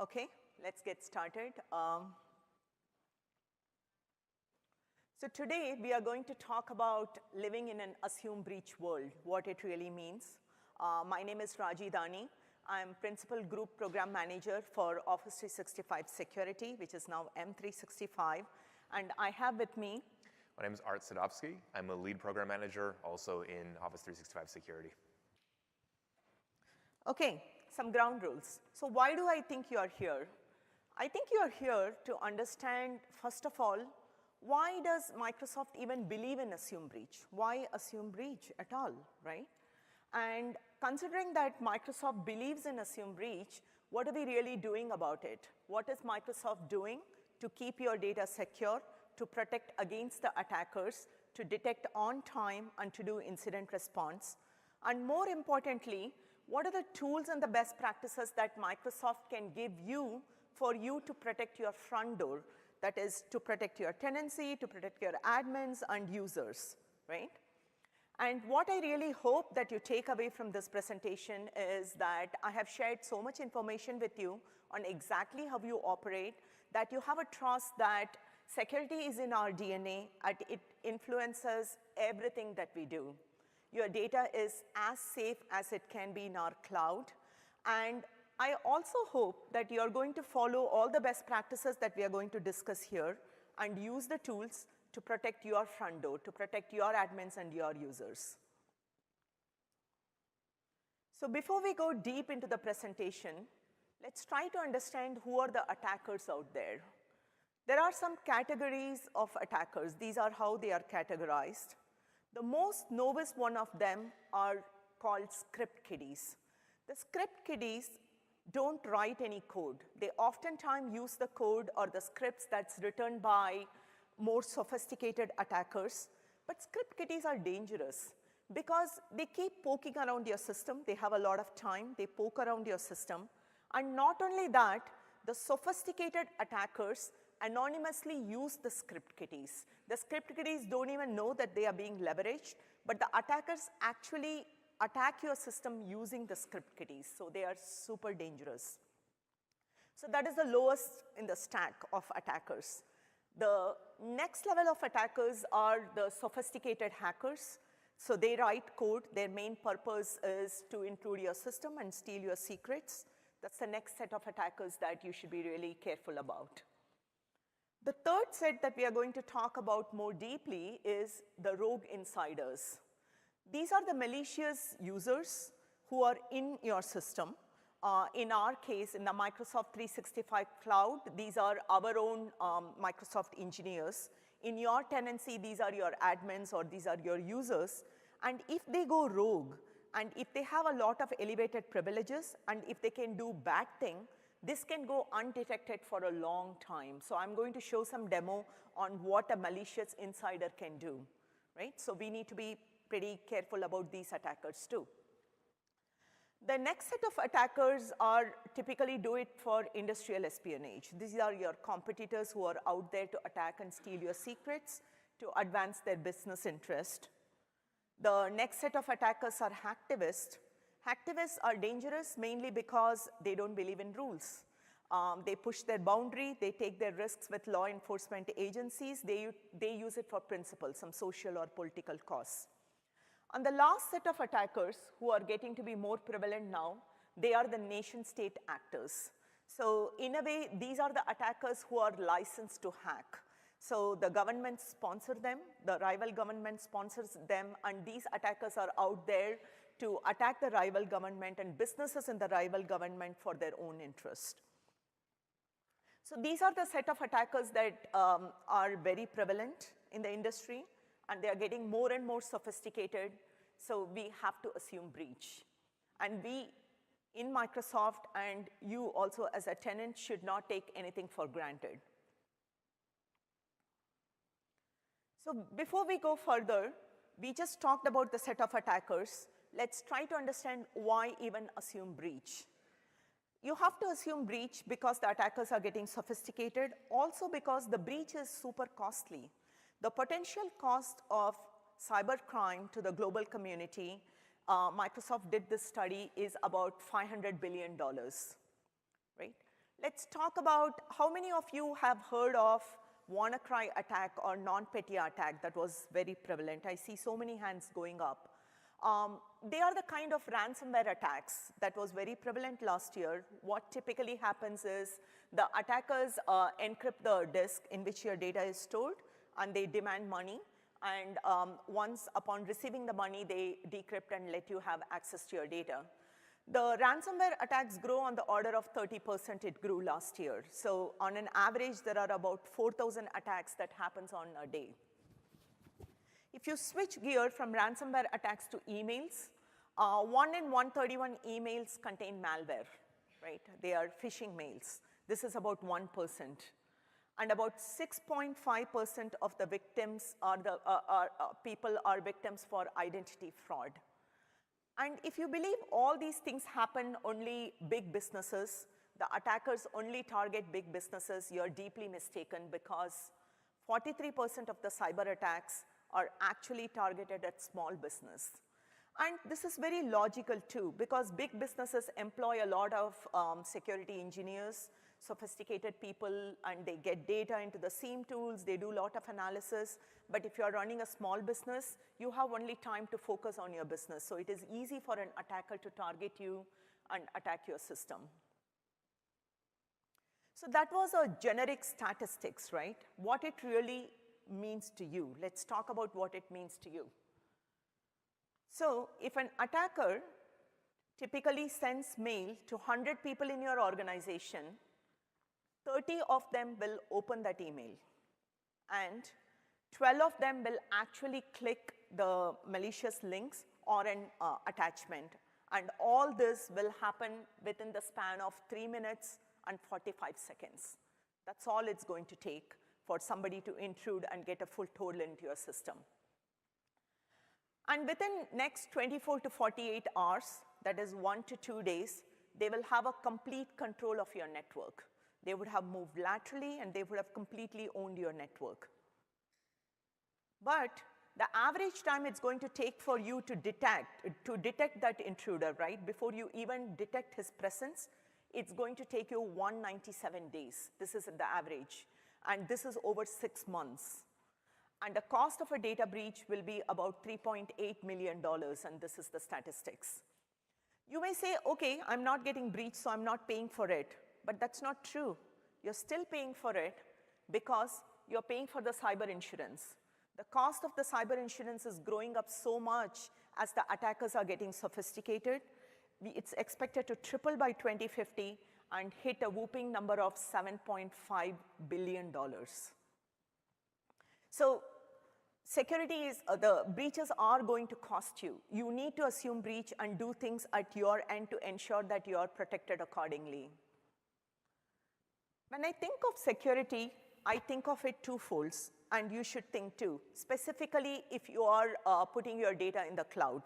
Okay, let's get started. So today we are going to talk about living in an assume breach world, what it really means. My name is Raji Dani. I'm Principal Group Program Manager for Office 365 Security, which is now M365. And I have with me. My name is Art Sadovsky. I'm a lead program manager also in Office 365 Security. Okay, some ground rules. So why do I think you are here? I think you are here to understand, first of all, why does Microsoft even believe in assume breach? Why assume breach at all, right? And considering that Microsoft believes in assume breach, what are we really doing about it? What is Microsoft doing to keep your data secure, to protect against the attackers, to detect on time, and to do incident response? And more importantly, what are the tools and the best practices that Microsoft can give you for you to protect your front door? That is, to protect your tenancy, to protect your admins and users, right? And what I really hope that you take away from this presentation is that I have shared so much information with you on exactly how you operate, that you have a trust that security is in our DNA, and it influences everything that we do. Your data is as safe as it can be in our cloud. And I also hope that you're going to follow all the best practices that we are going to discuss here and use the tools to protect your front door, to protect your admins and your users. So before we go deep into the presentation, let's try to understand who are the attackers out there. There are some categories of attackers. These are how they are categorized. The most novice one of them are called script kiddies. The script kiddies don't write any code. They oftentimes use the code or the scripts that's written by more sophisticated attackers. But script kiddies are dangerous because they keep poking around your system. They have a lot of time. They poke around your system. And not only that, the sophisticated attackers anonymously use the script kiddies. The script kiddies don't even know that they are being leveraged, but the attackers actually attack your system using the script kiddies. So they are super dangerous. So that is the lowest in the stack of attackers. The next level of attackers are the sophisticated hackers. So they write code. Their main purpose is to intrude your system and steal your secrets. That's the next set of attackers that you should be really careful about. The third set that we are going to talk about more deeply is the rogue insiders. These are the malicious users who are in your system. In our case, in the Microsoft 365 cloud, these are our own Microsoft engineers. In your tenancy, these are your admins or these are your users. And if they go rogue, and if they have a lot of elevated privileges, and if they can do bad things, this can go undetected for a long time. So I'm going to show some demo on what a malicious insider can do, right? So we need to be pretty careful about these attackers too. The next set of attackers are typically do it for industrial espionage. These are your competitors who are out there to attack and steal your secrets to advance their business interest. The next set of attackers are hacktivists. Hacktivists are dangerous mainly because they don't believe in rules. They push their boundary. They take their risks with law enforcement agencies. They use it for principles, some social or political cause. And the last set of attackers who are getting to be more prevalent now, they are the nation-state actors. So in a way, these are the attackers who are licensed to hack. So the government sponsor them, the rival government sponsors them, and these attackers are out there to attack the rival government and businesses in the rival government for their own interest. So these are the set of attackers that are very prevalent in the industry, and they are getting more and more sophisticated. So we have to assume breach. And we, in Microsoft, and you also as a tenant, should not take anything for granted. So before we go further, we just talked about the set of attackers. Let's try to understand why even assume breach. You have to assume breach because the attackers are getting sophisticated, also because the breach is super costly. The potential cost of cybercrime to the global community, Microsoft did this study, is about $500 billion. right? Let's talk about how many of you have heard of WannaCry attack or non-Petya attack that was very prevalent. I see so many hands going up. They are the kind of ransomware attacks that was very prevalent last year. What typically happens is the attackers encrypt the disk in which your data is stored, and they demand money. And once upon receiving the money, they decrypt and let you have access to your data. The ransomware attacks grow on the order of 30%. It grew last year. So on an average, there are about 4,000 attacks that happens on a day. If you switch gear from ransomware attacks to emails, 1 in 131 emails contain malware, right? They are phishing mails. This is about 1%. And about 6.5% of the victims people are victims for identity fraud. And if you believe all these things happen only big businesses, the attackers only target big businesses, you're deeply mistaken, because 43% of the cyber attacks are actually targeted at small business. And this is very logical too, because big businesses employ a lot of security engineers, sophisticated people, and they get data into the SIEM tools, they do a lot of analysis. But if you're running a small business, you have only time to focus on your business. So it is easy for an attacker to target you and attack your system. So that was a generic statistics, right? What it really means to you. Let's talk about what it means to you. So if an attacker typically sends mail to 100 people in your organization, 30 of them will open that email, and 12 of them will actually click the malicious links or an attachment. And all this will happen within the span of 3 minutes and 45 seconds. That's all it's going to take for somebody to intrude and get a full total into your system. And within next 24 to 48 hours, that is 1 to 2 days, they will have a complete control of your network. They would have moved laterally, and they would have completely owned your network. But the average time it's going to take for you to detect that intruder, right, before you even detect his presence, it's going to take you 197 days. This is the average. And this is over 6 months. And the cost of a data breach will be about $3.8 million, and this is the statistics. You may say, okay, I'm not getting breached, so I'm not paying for it. But that's not true. You're still paying for it because you're paying for the cyber insurance. The cost of the cyber insurance is growing up so much as the attackers are getting sophisticated. It's expected to triple by 2050 and hit a whooping number of $7.5 billion. So security is, the breaches are going to cost you. You need to assume breach and do things at your end to ensure that you are protected accordingly. When I think of security, I think of it twofold, and you should think too, specifically if you are putting your data in the cloud.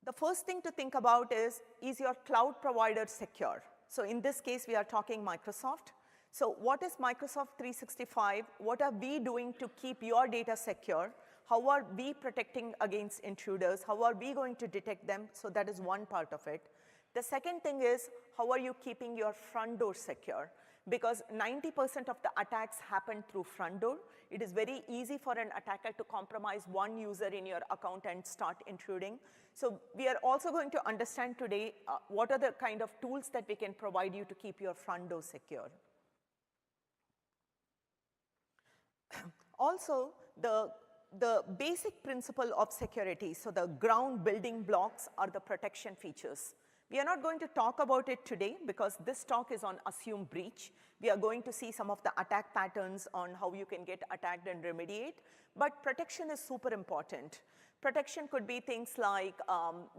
The first thing to think about is your cloud provider secure? So in this case, we are talking Microsoft. So what is Microsoft 365? What are we doing to keep your data secure? How are we protecting against intruders? How are we going to detect them? So that is one part of it. The second thing is, how are you keeping your front door secure? Because 90% of the attacks happen through front door. It is very easy for an attacker to compromise one user in your account and start intruding. So we are also going to understand today what are the kind of tools that we can provide you to keep your front door secure. Also, the basic principle of security, so the ground building blocks are the protection features. We are not going to talk about it today because this talk is on assume breach. We are going to see some of the attack patterns on how you can get attacked and remediate. But protection is super important. Protection could be things like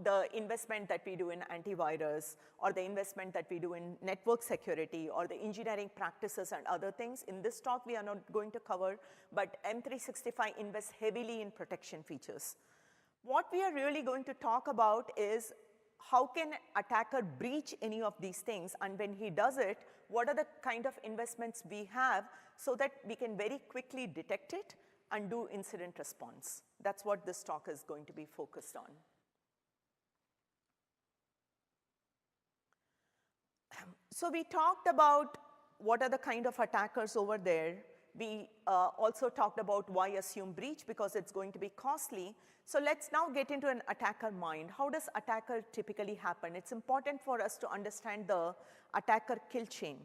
the investment that we do in antivirus, or the investment that we do in network security, or the engineering practices and other things. In this talk, we are not going to cover, but M365 invests heavily in protection features. What we are really going to talk about is how can an attacker breach any of these things, and when he does it, what are the kind of investments we have so that we can very quickly detect it and do incident response. That's what this talk is going to be focused on. So we talked about what are the kind of attackers over there. We also talked about why assume breach, because it's going to be costly. So let's now get into an attacker mind. How does attacker typically happen? It's important for us to understand the attacker kill chain.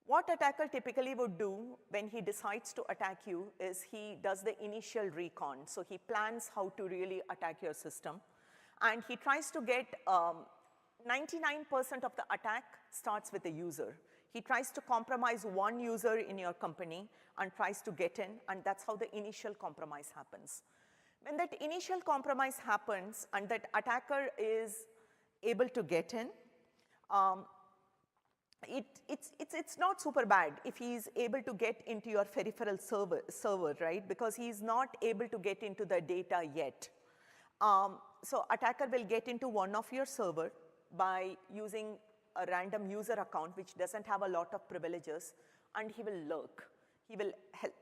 What attacker typically would do when he decides to attack you is he does the initial recon. So he plans how to really attack your system. And he tries to get 99% of the attack starts with the user. He tries to compromise one user in your company and tries to get in, and that's how the initial compromise happens. When that initial compromise happens and that attacker is able to get in, it's not super bad if he's able to get into your peripheral server, right? Because he's not able to get into the data yet. So attacker will get into one of your server by using a random user account which doesn't have a lot of privileges, and he will lurk. He will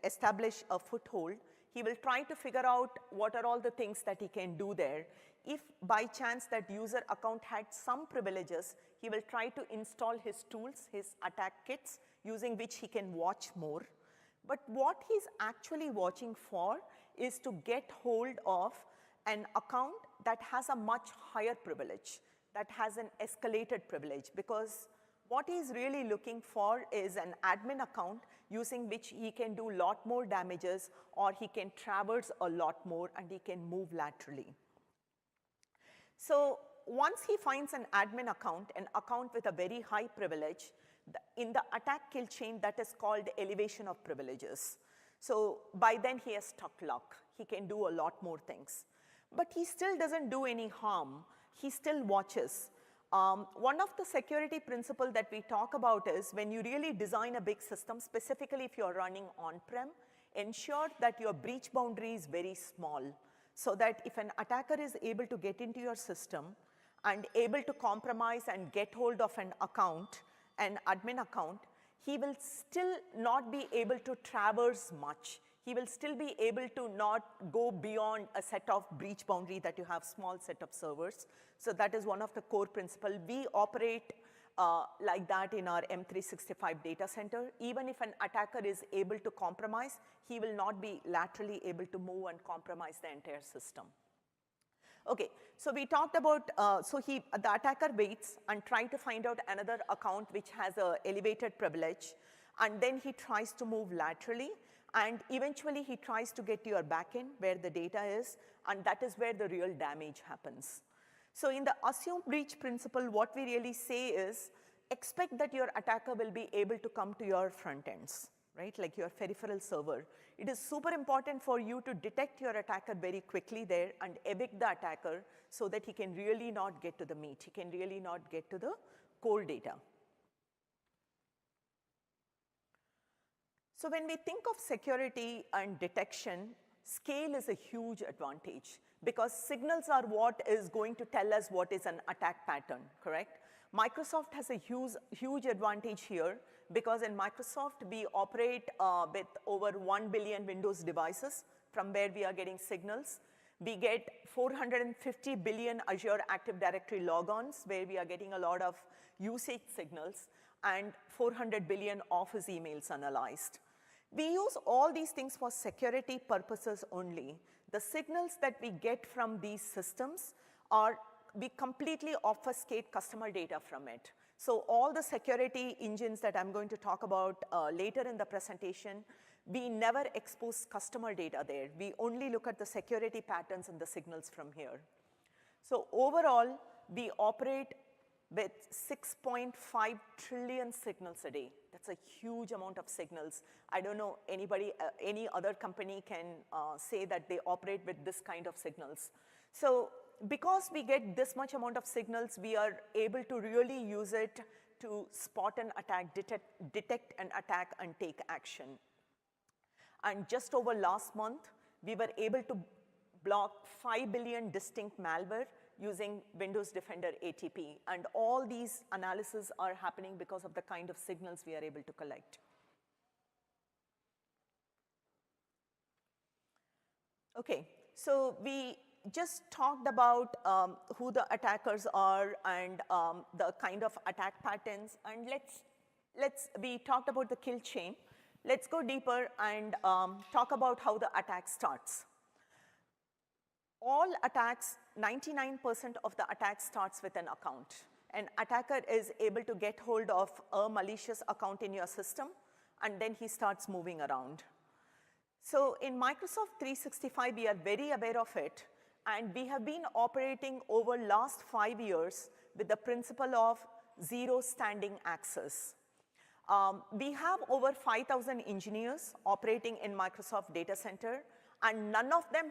establish a foothold. He will try to figure out what are all the things that he can do there. If by chance that user account had some privileges, he will try to install his tools, his attack kits, using which he can watch more. But what he's actually watching for is to get hold of an account that has a much higher privilege, that has an escalated privilege, because what he's really looking for is an admin account using which he can do a lot more damages, or he can traverse a lot more and he can move laterally. So once he finds an admin account, an account with a very high privilege, in the attack kill chain, that is called elevation of privileges. So by then he has struck luck. He can do a lot more things. But he still doesn't do any harm. He still watches. One of the security principles that we talk about is when you really design a big system, specifically if you're running on-prem, ensure that your breach boundary is very small, so that if an attacker is able to get into your system and able to compromise and get hold of an account, an admin account, he will still not be able to traverse much. He will still be able to not go beyond a set of breach boundary that you have small set of servers. So that is one of the core principles. We operate like that in our M365 data center. Even if an attacker is able to compromise, he will not be laterally able to move and compromise the entire system. Okay, so we talked about, the attacker waits and tries to find out another account which has an elevated privilege, and then he tries to move laterally, and eventually he tries to get to your backend where the data is, and that is where the real damage happens. So in the assume breach principle, what we really say is, expect that your attacker will be able to come to your front ends, right? Like your peripheral server. It is super important for you to detect your attacker very quickly there and evict the attacker so that he can really not get to the meat. He can really not get to the core data. So when we think of security and detection, scale is a huge advantage because signals are what is going to tell us what is an attack pattern, correct? Microsoft has a huge advantage here because in Microsoft we operate with over 1 billion Windows devices from where we are getting signals. We get 450 billion Azure Active Directory logons where we are getting a lot of usage signals, and 400 billion Office emails analyzed. We use all these things for security purposes only. The signals that we get from these systems we completely obfuscate customer data from it. So all the security engines that I'm going to talk about later in the presentation, we never expose customer data there. We only look at the security patterns and the signals from here. So overall, we operate with 6.5 trillion signals a day. That's a huge amount of signals. I don't know anybody, any other company can say that they operate with this kind of signals. So because we get this much amount of signals, we are able to really use it to spot an attack, detect an attack, and take action. And just over last month, we were able to block 5 billion distinct malware using Windows Defender ATP. And all these analyses are happening because of the kind of signals we are able to collect. Okay, so we just talked about who the attackers are and the kind of attack patterns, and we talked about the kill chain. Let's go deeper and talk about how the attack starts. All attacks, 99% of the attack starts with an account. An attacker is able to get hold of a malicious account in your system, and then he starts moving around. So in Microsoft 365, we are very aware of it, and we have been operating over last 5 years with the principle of zero standing access. We have over 5,000 engineers operating in Microsoft Data Center, and none of them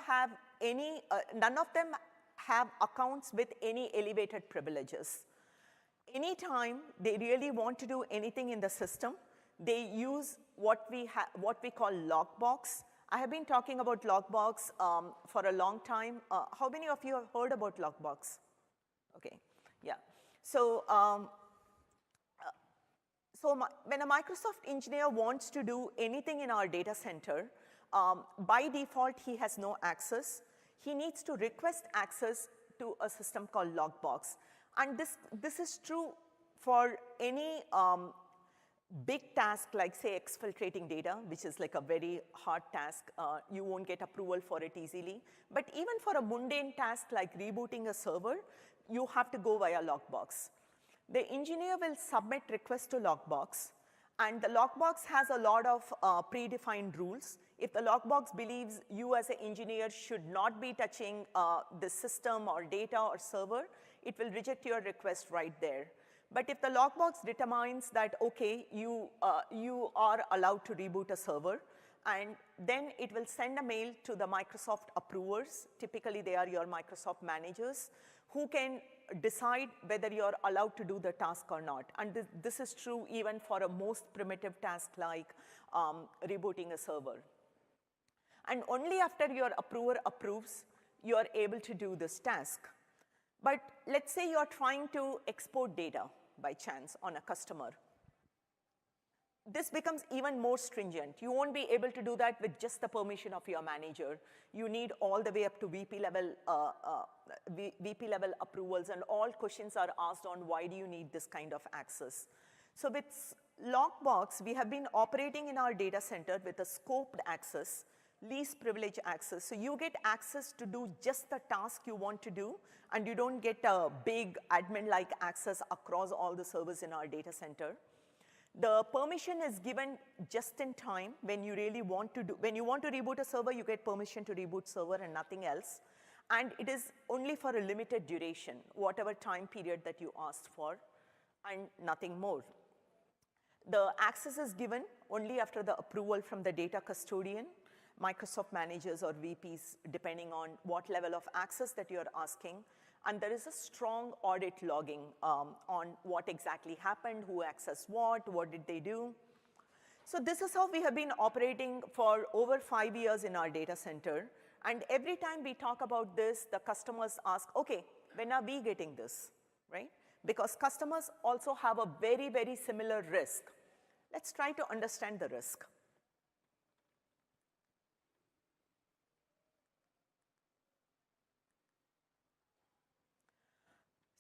have accounts with any elevated privileges. Anytime they really want to do anything in the system, they use what we call Lockbox. I have been talking about Lockbox for a long time. How many of you have heard about Lockbox? Okay, yeah. So, when a Microsoft engineer wants to do anything in our data center, by default, he has no access. He needs to request access to a system called Lockbox. And this is true for any big task like, say, exfiltrating data, which is like a very hard task. You won't get approval for it easily. But even for a mundane task like rebooting a server, you have to go via Lockbox. The engineer will submit requests to Lockbox, and the Lockbox has a lot of predefined rules. If the Lockbox believes you as an engineer should not be touching the system or data or server, it will reject your request right there. But if the Lockbox determines that, okay, you are allowed to reboot a server, and then it will send a mail to the Microsoft approvers. Typically, they are your Microsoft managers, who can decide whether you're allowed to do the task or not. And this is true even for a most primitive task like rebooting a server. And only after your approver approves, you're able to do this task. But let's say you're trying to export data by chance on a customer. This becomes even more stringent. You won't be able to do that with just the permission of your manager. You need all the way up to VP level approvals, and all questions are asked on why do you need this kind of access. So with Lockbox, we have been operating in our data center with a scoped access, least privilege access. So you get access to do just the task you want to do, and you don't get a big admin-like access across all the servers in our data center. The permission is given just in time when you really want to do, when you want to reboot a server, you get permission to reboot server and nothing else. And it is only for a limited duration, whatever time period that you asked for, and nothing more. The access is given only after the approval from the data custodian, Microsoft managers or VPs, depending on what level of access that you're asking. And there is a strong audit logging on what exactly happened, who accessed what did they do. So this is how we have been operating for over 5 years in our data center. And every time we talk about this, the customers ask, okay, when are we getting this, right? Because customers also have a very, very similar risk. Let's try to understand the risk.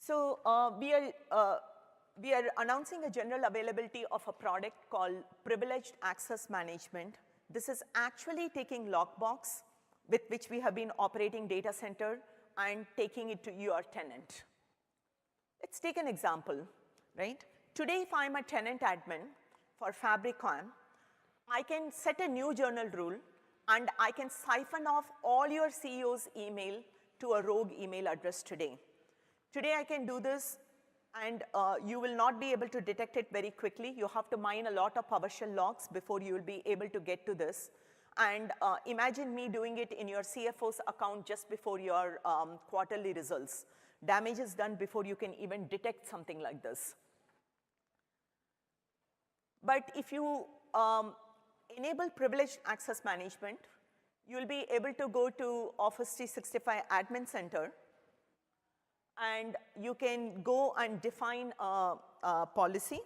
So we are announcing a general availability of a product called Privileged Access Management. This is actually taking Lockbox, with which we have been operating data center, and taking it to your tenant. Let's take an example, right? Today, if I'm a tenant admin for Fabricam, I can set a new journal rule, and I can siphon off all your CEO's email to a rogue email address today. Today, I can do this, and you will not be able to detect it very quickly. You have to mine a lot of PowerShell logs before you will be able to get to this. And imagine me doing it in your CFO's account just before your quarterly results. Damage is done before you can even detect something like this. But if you enable privileged access management, you'll be able to go to Office 365 Admin Center, and you can go and define a policy.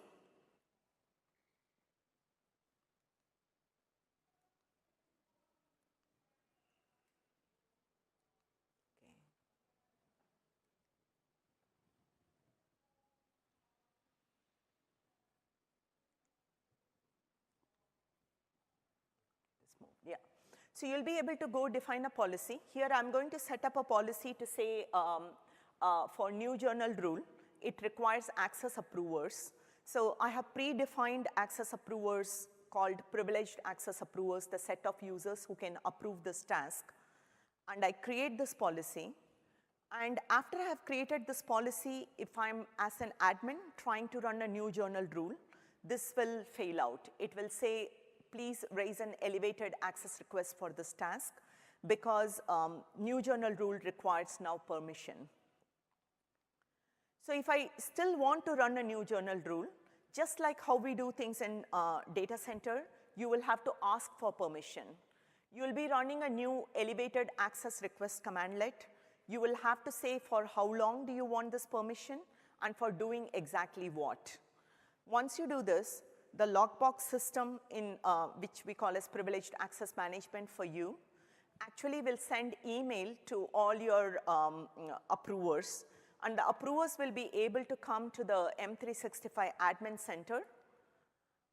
So you'll be able to go define a policy. Here I'm going to set up a policy to say for new journal rule, it requires access approvers. So I have predefined access approvers called privileged access approvers, the set of users who can approve this task. And I create this policy. And after I have created this policy, if I'm as an admin trying to run a new journal rule, this will fail out. It will say, please raise an elevated access request for this task because new journal rule requires now permission. So if I still want to run a new journal rule, just like how we do things in data center, you will have to ask for permission. You will be running a new elevated access request commandlet. You will have to say for how long do you want this permission and for doing exactly what. Once you do this, the lockbox system in which we call as privileged access management for you actually will send email to all your approvers, and the approvers will be able to come to the M365 admin center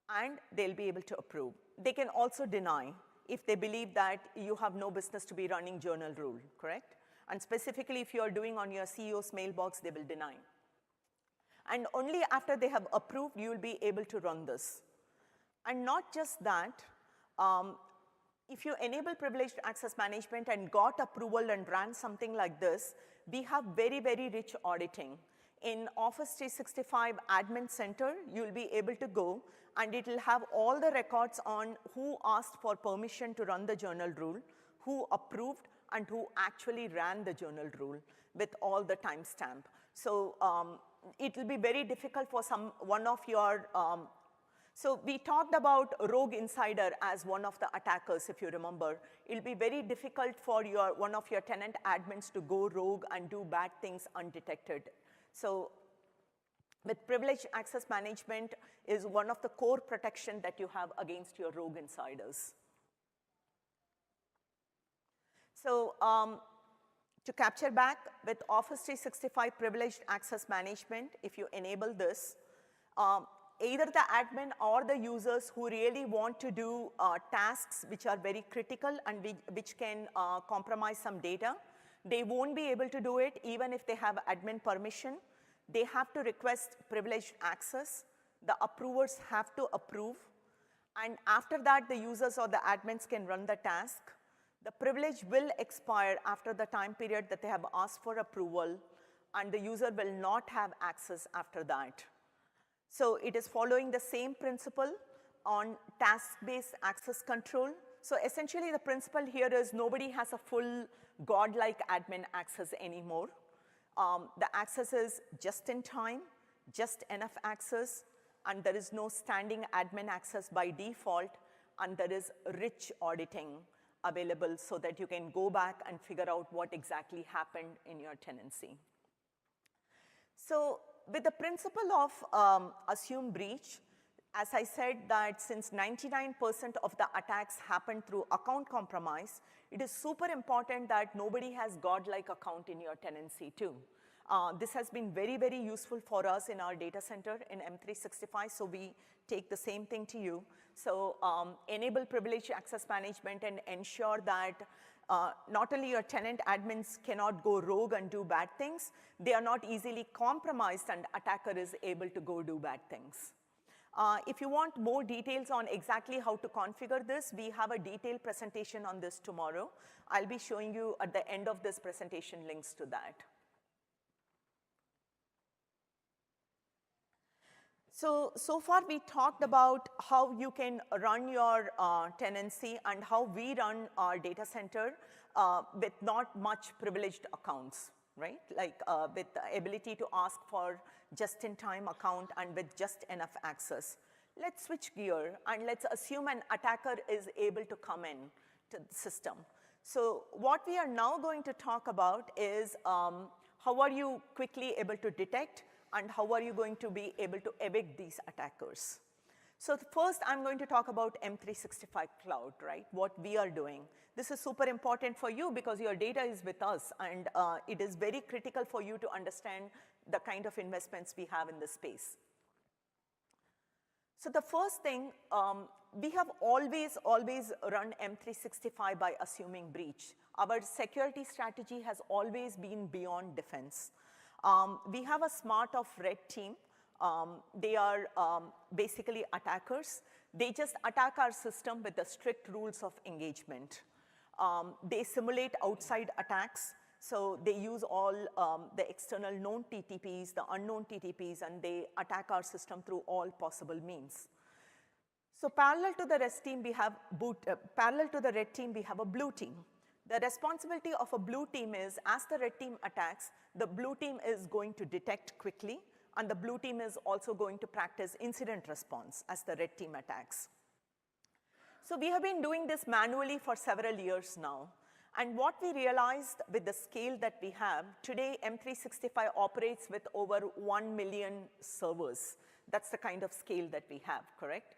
and they'll be able to approve. They can also deny if they believe that you have no business to be running journal rule, correct? And specifically if you're doing on your CEO's mailbox, they will deny. And only after they have approved, you will be able to run this. And not just that, if you enable privileged access management and got approval and ran something like this, we have very, very rich auditing. In Office 365 Admin Center, you'll be able to go and it will have all the records on who asked for permission to run the journal rule, who approved, and who actually ran the journal rule with all the timestamp. So it will be very difficult for one of your, so we talked about rogue insider as one of the attackers, if you remember. It'll be very difficult for one of your tenant admins to go rogue and do bad things undetected. So with privileged access management is one of the core protection that you have against your rogue insiders. So to capture back with Office 365 privileged access management, if you enable this, either the admin or the users who really want to do tasks which are very critical and which can compromise some data, they won't be able to do it even if they have admin permission. They have to request privileged access. The approvers have to approve. And after that, the users or the admins can run the task. The privilege will expire after the time period that they have asked for approval, and the user will not have access after that. So it is following the same principle on task-based access control. So essentially the principle here is nobody has a full godlike admin access anymore. The access is just in time, just enough access, and there is no standing admin access by default, and there is rich auditing available so that you can go back and figure out what exactly happened in your tenancy. So with the principle of assume breach, as I said that since 99% of the attacks happen through account compromise, it is super important that nobody has godlike account in your tenancy too. This has been very, very useful for us in our data center in M365, so we take the same thing to you. So enable privileged access management and ensure that not only your tenant admins cannot go rogue and do bad things, they are not easily compromised and attacker is able to go do bad things. If you want more details on exactly how to configure this, we have a detailed presentation on this tomorrow. I'll be showing you at the end of this presentation links to that. So far we talked about how you can run your tenancy and how we run our data center with not much privileged accounts, right? Like with the ability to ask for just-in-time account and with just enough access. Let's switch gear and let's assume an attacker is able to come in to the system. So what we are now going to talk about is how are you quickly able to detect and how are you going to be able to evict these attackers. So first I'm going to talk about M365 Cloud, right? What we are doing. This is super important for you because your data is with us and it is very critical for you to understand the kind of investments we have in this space. So the first thing, we have always run M365 by assuming breach. Our security strategy has always been beyond defense. We have a smart of red team. They are basically attackers. They just attack our system with the strict rules of engagement. They simulate outside attacks. So they use all the external known TTPs, the unknown TTPs, and they attack our system through all possible means. So parallel to the red team, we have a blue team. The responsibility of a blue team is, as the red team attacks, the blue team is going to detect quickly, and the blue team is also going to practice incident response as the red team attacks. So we have been doing this manually for several years now. And what we realized with the scale that we have, today M365 operates with over 1 million servers. That's the kind of scale that we have, correct?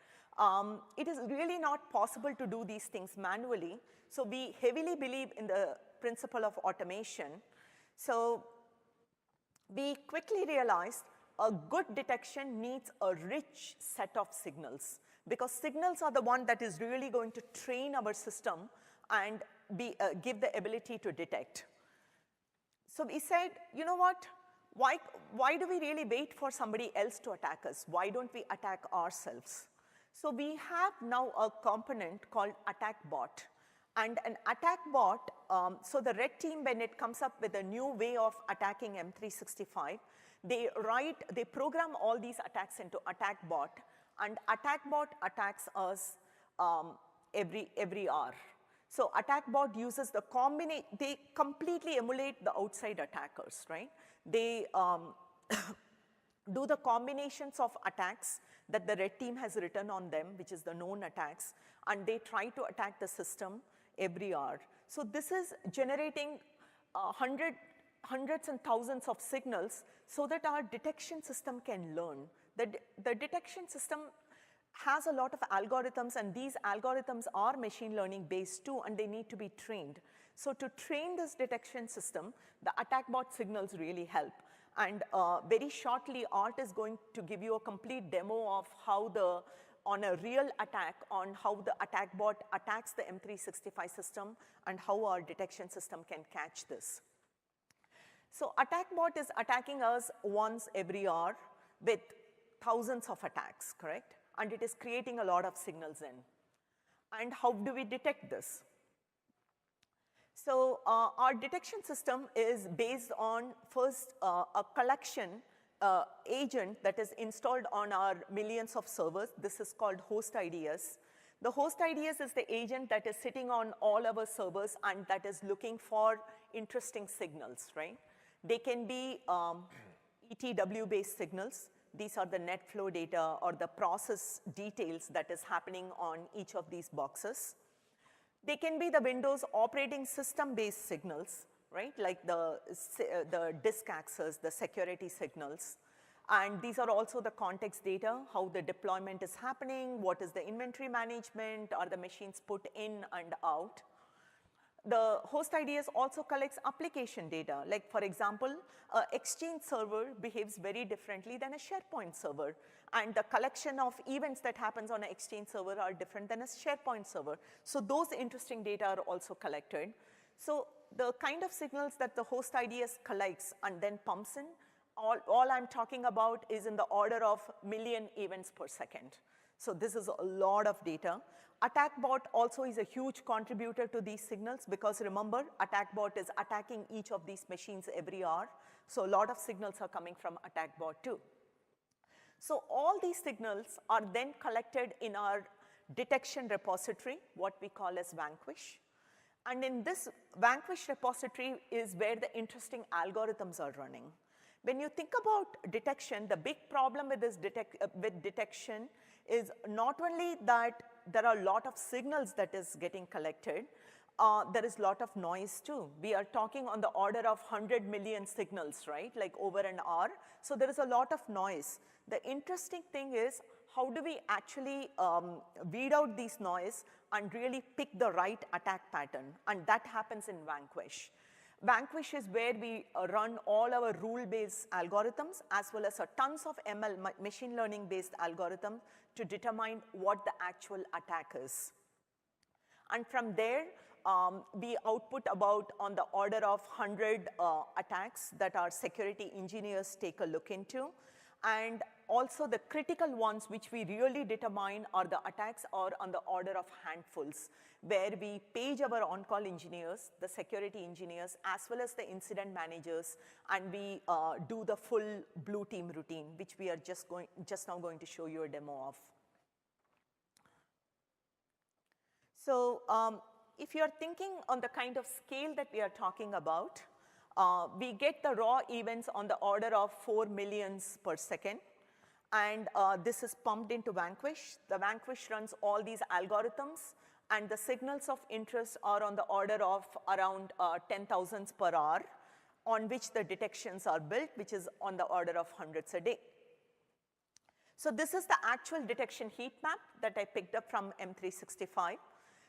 It is really not possible to do these things manually. So we heavily believe in the principle of automation. So we quickly realized a good detection needs a rich set of signals, because signals are the one that is really going to train our system and give the ability to detect. So we said, you know what, why do we really wait for somebody else to attack us? Why don't we attack ourselves? So we have now a component called attack bot. And an attack bot, so the red team, when it comes up with a new way of attacking M365, they program all these attacks into attack bot, and attack bot attacks us every hour. So attack bot uses the they completely emulate the outside attackers, right? They do the combinations of attacks that the red team has written on them, which is the known attacks, and they try to attack the system every hour. So this is generating hundreds and thousands of signals so that our detection system can learn. The detection system has a lot of algorithms, and these algorithms are machine learning based too, and they need to be trained. So to train this detection system, the attack bot signals really help. And very shortly, Art is going to give you a complete demo of how on a real attack, on how the attack bot attacks the M365 system and how our detection system can catch this. So attack bot is attacking us once every hour with thousands of attacks, correct? And it is creating a lot of signals in. And how do we detect this? So our detection system is based on first a collection agent that is installed on our millions of servers. This is called host IDS. The host IDS is the agent that is sitting on all our servers and that is looking for interesting signals, right? They can be ETW-based signals. These are the net flow data or the process details that is happening on each of these boxes. They can be the Windows operating system-based signals, right? Like the disk access, the security signals. And these are also the context data, how the deployment is happening, what is the inventory management, are the machines put in and out. The host IDS also collects application data. Like for example, an Exchange server behaves very differently than a SharePoint server. And the collection of events that happens on an Exchange server are different than a SharePoint server. So those interesting data are also collected. So the kind of signals that the host IDS collects and then pumps in, all I'm talking about is in the order of million events per second. So this is a lot of data. Attack bot also is a huge contributor to these signals because remember, attack bot is attacking each of these machines every hour. So a lot of signals are coming from attack bot too. So all these signals are then collected in our detection repository, what we call as Vanquish. And in this Vanquish repository is where the interesting algorithms are running. When you think about detection, the big problem with this detection is not only that there are a lot of signals that is getting collected, there is a lot of noise too. We are talking on the order of 100 million signals, right? Like over an hour. So there is a lot of noise. The interesting thing is how do we actually weed out these noise and really pick the right attack pattern? And that happens in Vanquish. Vanquish is where we run all our rule-based algorithms as well as tons of ML, machine learning-based algorithms to determine what the actual attack is. And from there, we output about on the order of 100 attacks that our security engineers take a look into. And also the critical ones which we really determine are the attacks are on the order of handfuls, where we page our on-call engineers, the security engineers, as well as the incident managers, and we do the full blue team routine, which we are just now going to show you a demo of. So if you are thinking on the kind of scale that we are talking about, we get the raw events on the order of 4 millions per second. And this is pumped into Vanquish. The Vanquish runs all these algorithms, and the signals of interest are on the order of around 10,000 per hour, on which the detections are built, which is on the order of hundreds a day. So this is the actual detection heat map that I picked up from M365.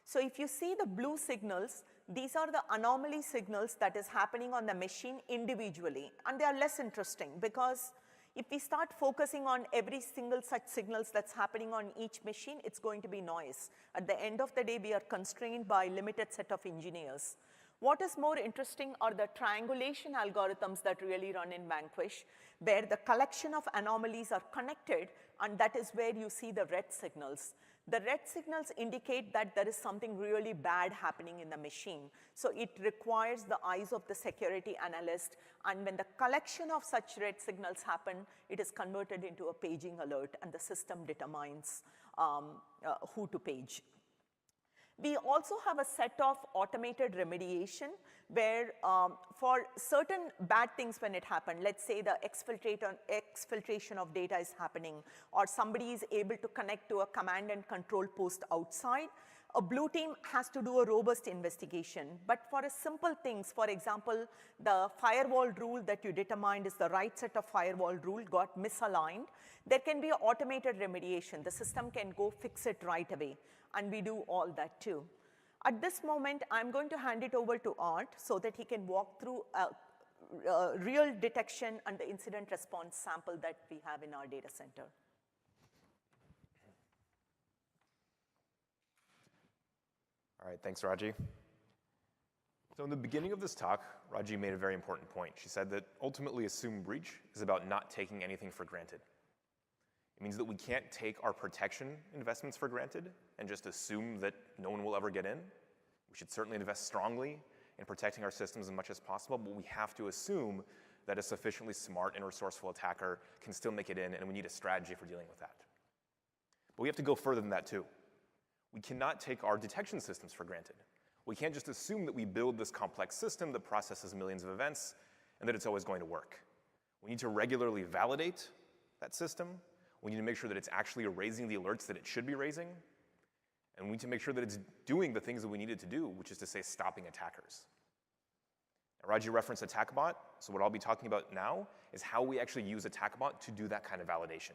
So if you see the blue signals, these are the anomaly signals that is happening on the machine individually, and they are less interesting because if we start focusing on every single such signals that's happening on each machine, it's going to be noise. At the end of the day, we are constrained by limited set of engineers. What is more interesting are the triangulation algorithms that really run in Vanquish, where the collection of anomalies are connected, and that is where you see the red signals. The red signals indicate that there is something really bad happening in the machine. So it requires the eyes of the security analyst, and when the collection of such red signals happen, it is converted into a paging alert, and the system determines who to page. We also have a set of automated remediation where for certain bad things when it happened, let's say the exfiltration of data is happening, or somebody is able to connect to a command and control post outside, a blue team has to do a robust investigation. But for a simple things, for example, the firewall rule that you determined is the right set of firewall rule got misaligned, there can be an automated remediation. The system can go fix it right away, and we do all that too. At this moment, I'm going to hand it over to Art so that he can walk through a real detection and the incident response sample that we have in our data center. All right, thanks, Raji. So in the beginning of this talk, Raji made a very important point. She said that ultimately assumed breach is about not taking anything for granted. It means that we can't take our protection investments for granted and just assume that no one will ever get in. We should certainly invest strongly in protecting our systems as much as possible, but we have to assume that a sufficiently smart and resourceful attacker can still make it in, and we need a strategy for dealing with that. But we have to go further than that too. We cannot take our detection systems for granted. We can't just assume that we build this complex system that processes millions of events and that it's always going to work. We need to regularly validate that system. We need to make sure that it's actually raising the alerts that it should be raising. And we need to make sure that it's doing the things that we need it to do, which is to say stopping attackers. Now, Raji referenced AttackBot, so what I'll be talking about now is how we actually use AttackBot to do that kind of validation,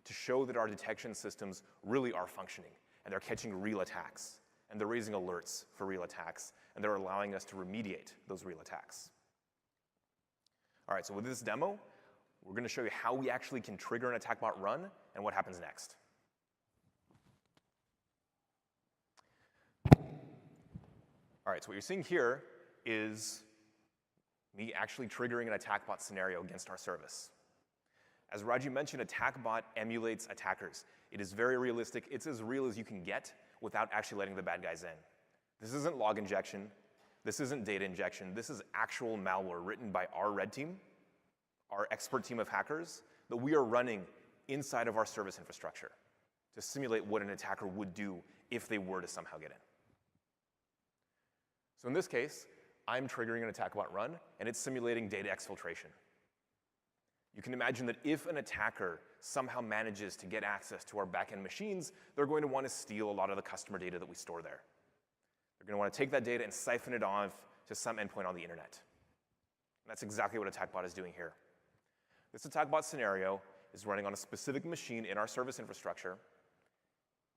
to show that our detection systems really are functioning, and they're catching real attacks, and they're raising alerts for real attacks, and they're allowing us to remediate those real attacks. All right, so with this demo, we're going to show you how we actually can trigger an AttackBot run and what happens next. All right, so what you're seeing here is me actually triggering an AttackBot scenario against our service. As Raji mentioned, AttackBot emulates attackers. It is very realistic. It's as real as you can get without actually letting the bad guys in. This isn't log injection. This isn't data injection. This is actual malware written by our red team, our expert team of hackers, that we are running inside of our service infrastructure to simulate what an attacker would do if they were to somehow get in. So in this case, I'm triggering an AttackBot run, and it's simulating data exfiltration. You can imagine that if an attacker somehow manages to get access to our backend machines, they're going to want to steal a lot of the customer data that we store there. They're going to want to take that data and siphon it off to some endpoint on the internet. And that's exactly what AttackBot is doing here. This AttackBot scenario is running on a specific machine in our service infrastructure,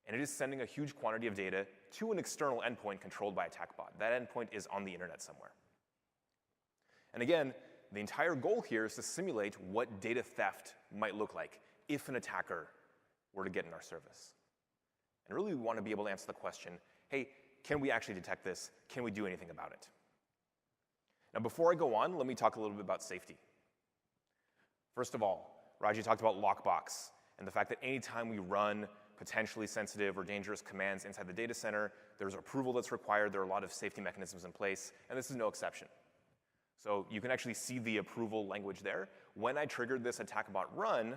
and it is sending a huge quantity of data to an external endpoint controlled by AttackBot. That endpoint is on the internet somewhere. And again, the entire goal here is to simulate what data theft might look like if an attacker were to get in our service. And really, we want to be able to answer the question, hey, can we actually detect this? Can we do anything about it? Now, before I go on, let me talk a little bit about safety. First of all, Raji talked about lockbox and the fact that anytime we run potentially sensitive or dangerous commands inside the data center, there's approval that's required. There are a lot of safety mechanisms in place, and this is no exception. So you can actually see the approval language there. When I triggered this attackbot run,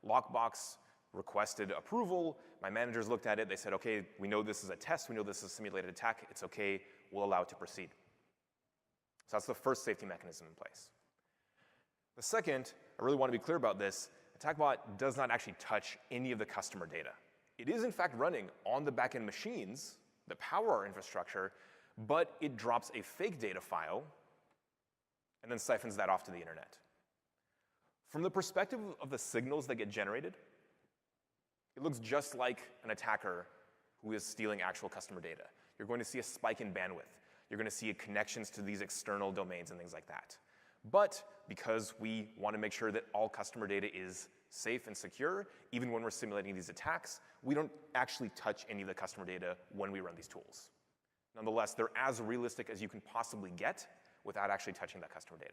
lockbox requested approval. My managers looked at it. They said, OK, we know this is a test. We know this is a simulated attack. It's OK. We'll allow it to proceed. So that's the first safety mechanism in place. The second, I really want to be clear about this, attackbot does not actually touch any of the customer data. It is, in fact, running on the backend machines that power our infrastructure, but it drops a fake data file and then siphons that off to the internet. From the perspective of the signals that get generated, it looks just like an attacker who is stealing actual customer data. You're going to see a spike in bandwidth. You're going to see connections to these external domains and things like that. But because we want to make sure that all customer data is safe and secure, even when we're simulating these attacks, we don't actually touch any of the customer data when we run these tools. Nonetheless, they're as realistic as you can possibly get without actually touching that customer data.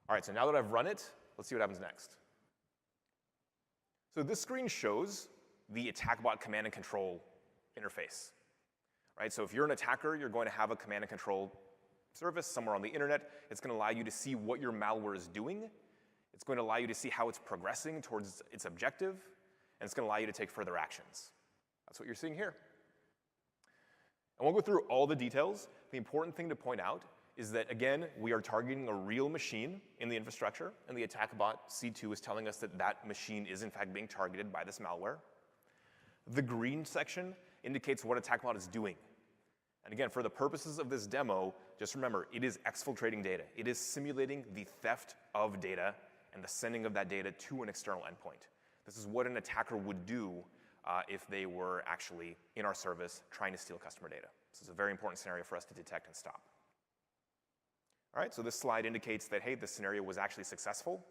All right, so now that I've run it, let's see what happens next. So this screen shows the attackbot command and control interface. Right? So if you're an attacker, you're going to have a command and control service somewhere on the internet. It's going to allow you to see what your malware is doing. It's going to allow you to see how it's progressing towards its objective. And it's going to allow you to take further actions. That's what you're seeing here. I won't go through all the details. The important thing to point out is that, again, we are targeting a real machine in the infrastructure, and the attackbot C2 is telling us that that machine is, in fact, being targeted by this malware. The green section indicates what attackbot is doing. And again, for the purposes of this demo, just remember, it is exfiltrating data. It is simulating the theft of data and the sending of that data to an external endpoint. This is what an attacker would do if they were actually in our service trying to steal customer data. This is a very important scenario for us to detect and stop. All right, so this slide indicates that, hey, this scenario was actually successful.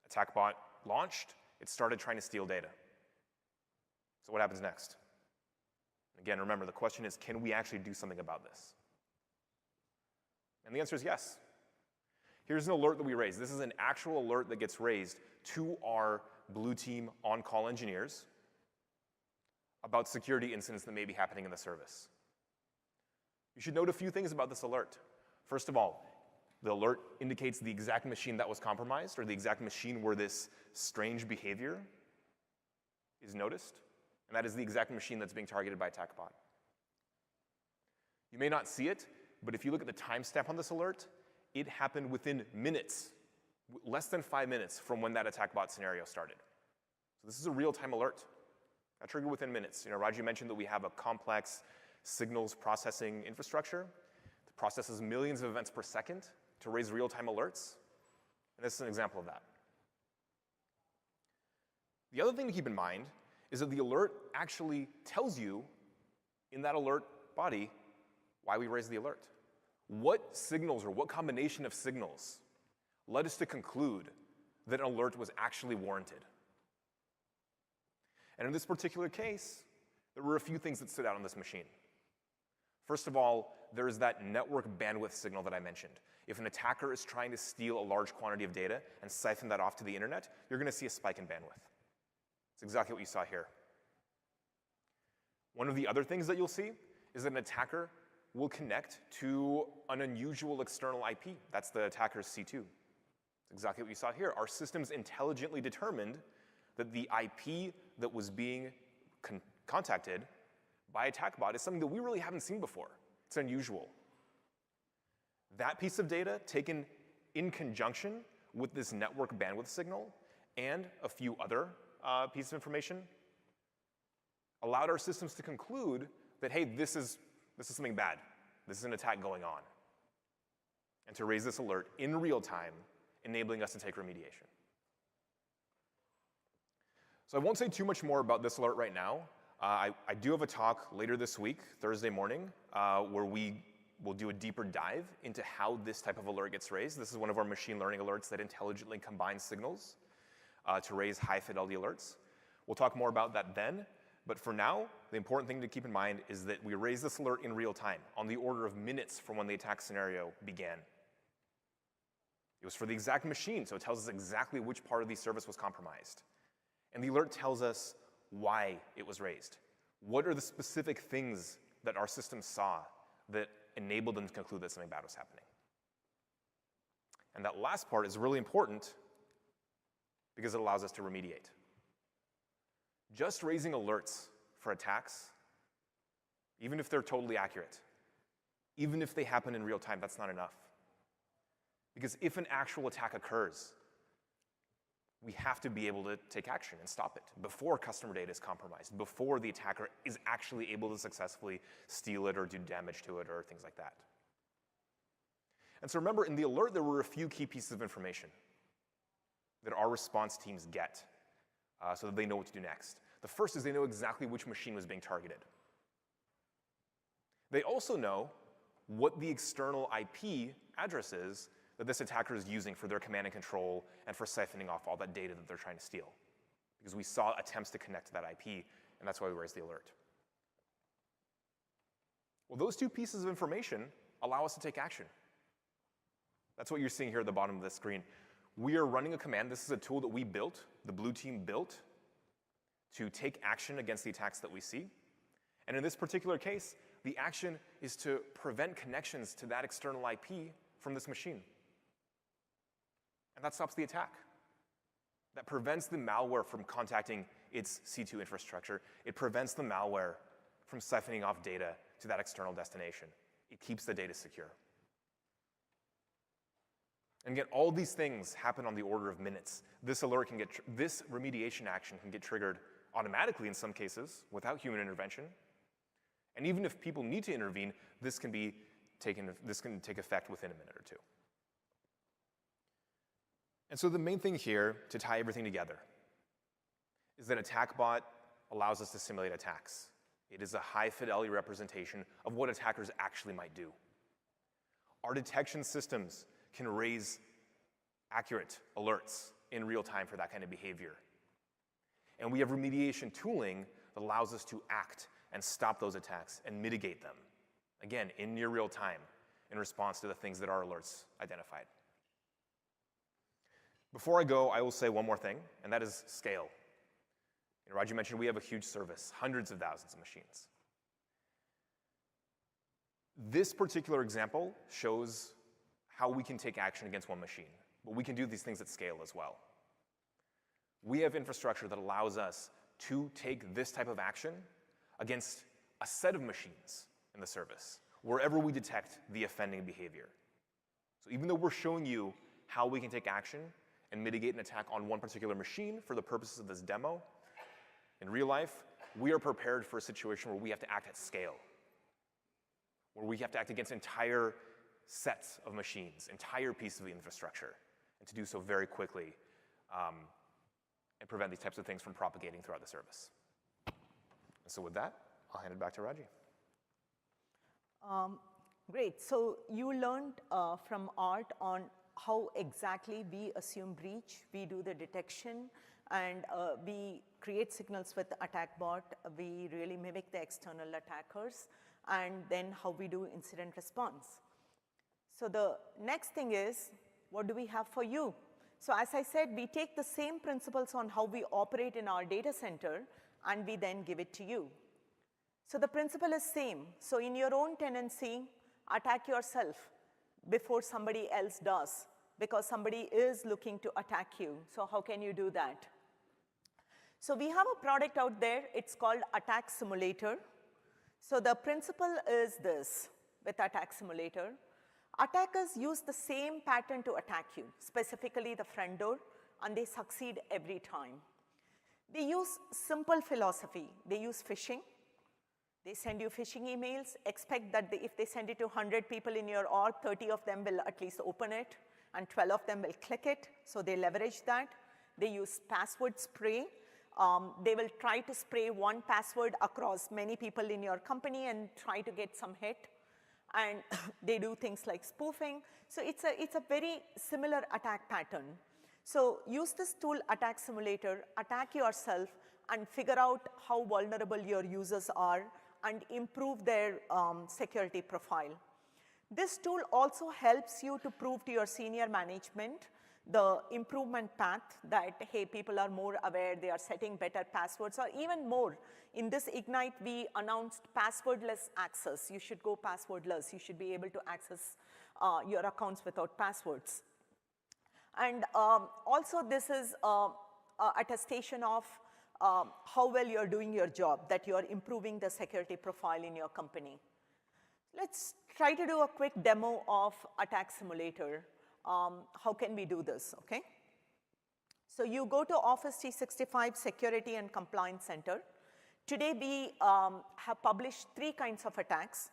Attackbot launched. It started trying to steal data. So what happens next? Again, remember, the question is, can we actually do something about this? And the answer is yes. Here's an alert that we raised. This is an actual alert that gets raised to our blue team on-call engineers about security incidents that may be happening in the service. You should note a few things about this alert. First of all, the alert indicates the exact machine that was compromised, or the exact machine where this strange behavior is noticed. And that is the exact machine that's being targeted by attackbot. You may not see it, but if you look at the timestamp on this alert, it happened within minutes, less than 5 minutes from when that attackbot scenario started. So this is a real-time alert. That triggered within minutes. You know, Raji mentioned that we have a complex signals processing infrastructure that processes millions of events per second to raise real-time alerts. And this is an example of that. The other thing to keep in mind is that the alert actually tells you in that alert body why we raised the alert. What signals or what combination of signals led us to conclude that an alert was actually warranted? And in this particular case, there were a few things that stood out on this machine. First of all, there is that network bandwidth signal that I mentioned. If an attacker is trying to steal a large quantity of data and siphon that off to the internet, you're going to see a spike in bandwidth. It's exactly what you saw here. One of the other things that you'll see is that an attacker will connect to an unusual external IP. That's the attacker's C2. It's exactly what you saw here. Our systems intelligently determined that the IP that was being contacted by attackbot is something that we really haven't seen before. It's unusual. That piece of data, taken in conjunction with this network bandwidth signal and a few other pieces of information, allowed our systems to conclude that, hey, this is something bad. This is an attack going on. And to raise this alert in real time, enabling us to take remediation. So I won't say too much more about this alert right now. I do have a talk later this week, Thursday morning, where we will do a deeper dive into how this type of alert gets raised. This is one of our machine learning alerts that intelligently combines signals to raise high fidelity alerts. We'll talk more about that then, but for now, the important thing to keep in mind is that we raise this alert in real time, on the order of minutes from when the attack scenario began. It was for the exact machine, so it tells us exactly which part of the service was compromised. And the alert tells us why it was raised. What are the specific things that our system saw that enabled them to conclude that something bad was happening? And that last part is really important because it allows us to remediate. Just raising alerts for attacks, even if they're totally accurate, even if they happen in real time, that's not enough. Because if an actual attack occurs, we have to be able to take action and stop it before customer data is compromised, before the attacker is actually able to successfully steal it or do damage to it or things like that. And so remember, in the alert, there were a few key pieces of information that our response teams get so that they know what to do next. The first is they know exactly which machine was being targeted. They also know what the external IP address is that this attacker is using for their command and control and for siphoning off all that data that they're trying to steal. Because we saw attempts to connect to that IP, and that's why we raised the alert. Well, those two pieces of information allow us to take action. That's what you're seeing here at the bottom of the screen. We are running a command. This is a tool that we built, the blue team built, to take action against the attacks that we see. And in this particular case, the action is to prevent connections to that external IP from this machine. And that stops the attack. That prevents the malware from contacting its C2 infrastructure. It prevents the malware from siphoning off data to that external destination. It keeps the data secure. And again, all these things happen on the order of minutes. This alert can get, this remediation action can get triggered automatically in some cases without human intervention. And even if people need to intervene, this can take effect within a minute or two. And so the main thing here, to tie everything together, is that AttackBot allows us to simulate attacks. It is a high-fidelity representation of what attackers actually might do. Our detection systems can raise accurate alerts in real time for that kind of behavior. And we have remediation tooling that allows us to act and stop those attacks and mitigate them, again, in near real time in response to the things that our alerts identified. Before I go, I will say one more thing, and that is scale. Raji mentioned we have a huge service, hundreds of thousands of machines. This particular example shows how we can take action against one machine, but we can do these things at scale as well. We have infrastructure that allows us to take this type of action against a set of machines in the service, wherever we detect the offending behavior. So even though we're showing you how we can take action and mitigate an attack on one particular machine for the purposes of this demo, in real life, we are prepared for a situation where we have to act at scale, where we have to act against entire sets of machines, entire pieces of the infrastructure, and to do so very quickly and prevent these types of things from propagating throughout the service. And so with that, I'll hand it back to Raji. Great. So you learned from Art on how exactly we assume breach, we do the detection, and we create signals with AttackBot. We really mimic the external attackers, and then how we do incident response. So the next thing is, what do we have for you? So as I said, we take the same principles on how we operate in our data center, and we then give it to you. So the principle is same. So in your own tenancy, attack yourself before somebody else does, because somebody is looking to attack you. So how can you do that? So we have a product out there. It's called Attack Simulator. So the principle is this with Attack Simulator. Attackers use the same pattern to attack you, specifically the front door, and they succeed every time. They use simple philosophy. They use phishing. They send you phishing emails, expect that if they send it to 100 people in your org, 30 of them will at least open it, and 12 of them will click it, so they leverage that. They use password spray. They will try to spray one password across many people in your company and try to get some hit. and they do things like spoofing. So it's a very similar attack pattern. So use this tool, Attack Simulator, attack yourself and figure out how vulnerable your users are and improve their security profile. This tool also helps you to prove to your senior management the improvement path that, hey, people are more aware, they are setting better passwords, or even more. In this Ignite, we announced passwordless access. You should go passwordless. You should be able to access your accounts without passwords. And also, this is attestation of how well you're doing your job, that you're improving the security profile in your company. Let's try to do a quick demo of Attack Simulator. How can we do this, okay? So you go to Office 365 Security and Compliance Center. Today we have published 3 kinds of attacks,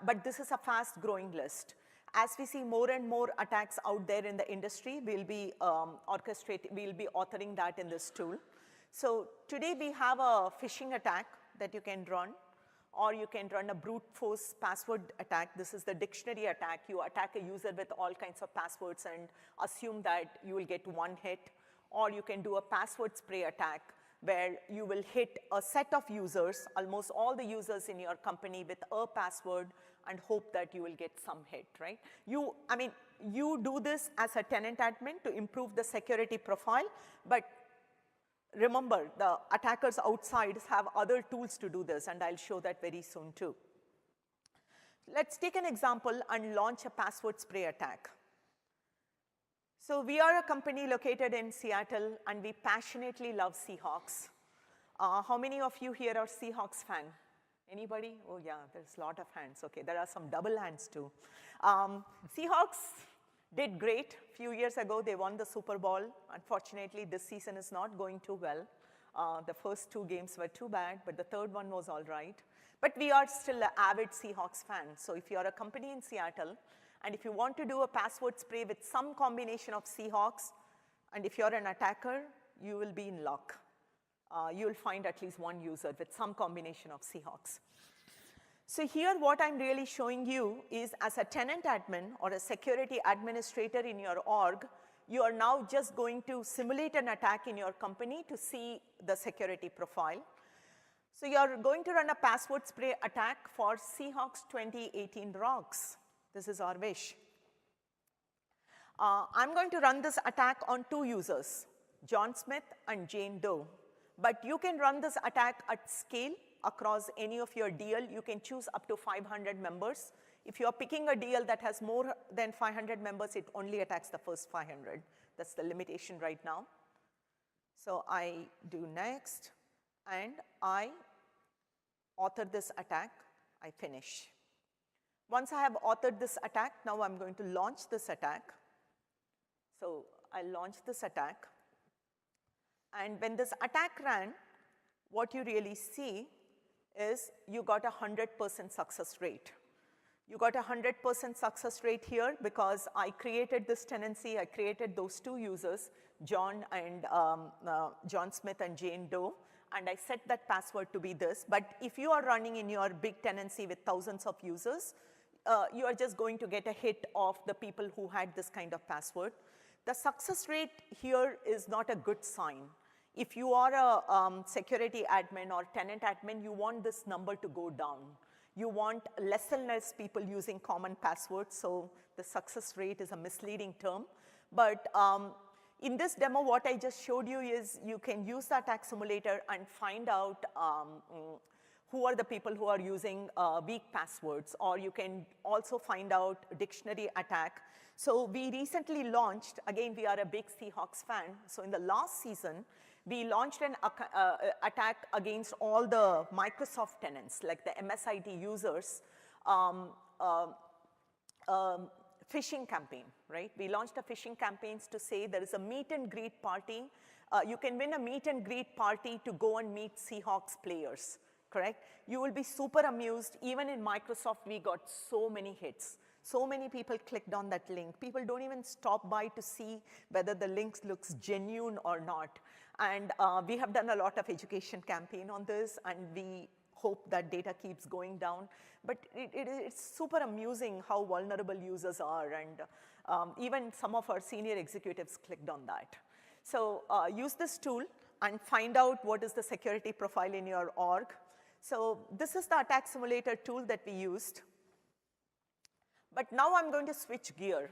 but this is a fast growing list. As we see more and more attacks out there in the industry, we'll be authoring that in this tool. So today we have a phishing attack that you can run, or you can run a brute force password attack. This is the dictionary attack. You attack a user with all kinds of passwords and assume that you will get one hit. Or you can do a password spray attack where you will hit a set of users, almost all the users in your company, with a password and hope that you will get some hit, right? You do this as a tenant admin to improve the security profile, but remember, the attackers outside have other tools to do this, and I'll show that very soon too. Let's take an example and launch a password spray attack. So we are a company located in Seattle, and we passionately love Seahawks. How many of you here are Seahawks fan? Anybody? Oh yeah, there's a lot of hands. Okay, there are some double hands too. Seahawks did great. A few years ago, they won the Super Bowl. Unfortunately, this season is not going too well. The first 2 games were too bad, but the third one was all right. But we are still an avid Seahawks fan. So if you're a company in Seattle, and if you want to do a password spray with some combination of Seahawks, and if you're an attacker, you will be in luck. You will find at least one user with some combination of Seahawks. So here what I'm really showing you is, as a tenant admin or a security administrator in your org, you are now just going to simulate an attack in your company to see the security profile. So you're going to run a password spray attack for Seahawks 2018 Rocks. This is our wish. I'm going to run this attack on 2 users, John Smith and Jane Doe. But you can run this attack at scale across any of your DL. You can choose up to 500 members. If you're picking a DL that has more than 500 members, it only attacks the first 500. That's the limitation right now. So I do next, and I author this attack. I finish. Once I have authored this attack, now I'm going to launch this attack. So I launch this attack. And when this attack ran, what you really see is you got a 100% success rate. You got a 100% success rate here because I created this tenancy. I created those 2 users, John Smith and Jane Doe, and I set that password to be this. But if you are running in your big tenancy with thousands of users, you are just going to get a hit of the people who had this kind of password. The success rate here is not a good sign. If you are a security admin or tenant admin, you want this number to go down. You want less and less people using common passwords, so the success rate is a misleading term. But in this demo, what I just showed you is you can use the attack simulator and find out who are the people who are using weak passwords, or you can also find out dictionary attack. So we recently launched, again, we are a big Seahawks fan. So in the last season, we launched an attack against all the Microsoft tenants, like the MSIT users, phishing campaign, right? We launched a phishing campaigns to say there is a meet and greet party. You can win a meet and greet party to go and meet Seahawks players, correct? You will be super amused. Even in Microsoft, we got so many hits. So many people clicked on that link. People don't even stop by to see whether the link looks genuine or not. And we have done a lot of education campaign on this, and we hope that data keeps going down. But it's super amusing how vulnerable users are, and even some of our senior executives clicked on that. So use this tool and find out what is the security profile in your org. So this is the attack simulator tool that we used. But now I'm going to switch gear.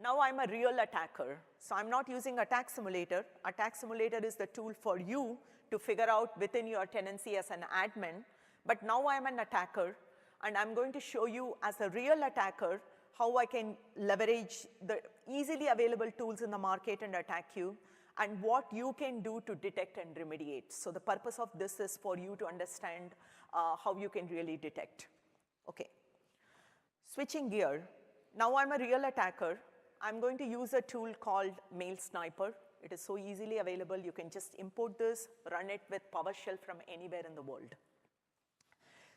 Now I'm a real attacker. So I'm not using attack simulator. Attack simulator is the tool for you to figure out within your tenancy as an admin. But now I'm an attacker, and I'm going to show you as a real attacker how I can leverage the easily available tools in the market and attack you, and what you can do to detect and remediate. So the purpose of this is for you to understand how you can really detect. Okay. Switching gear, now I'm a real attacker. I'm going to use a tool called Mail Sniper. It is so easily available. You can just import this, run it with PowerShell from anywhere in the world.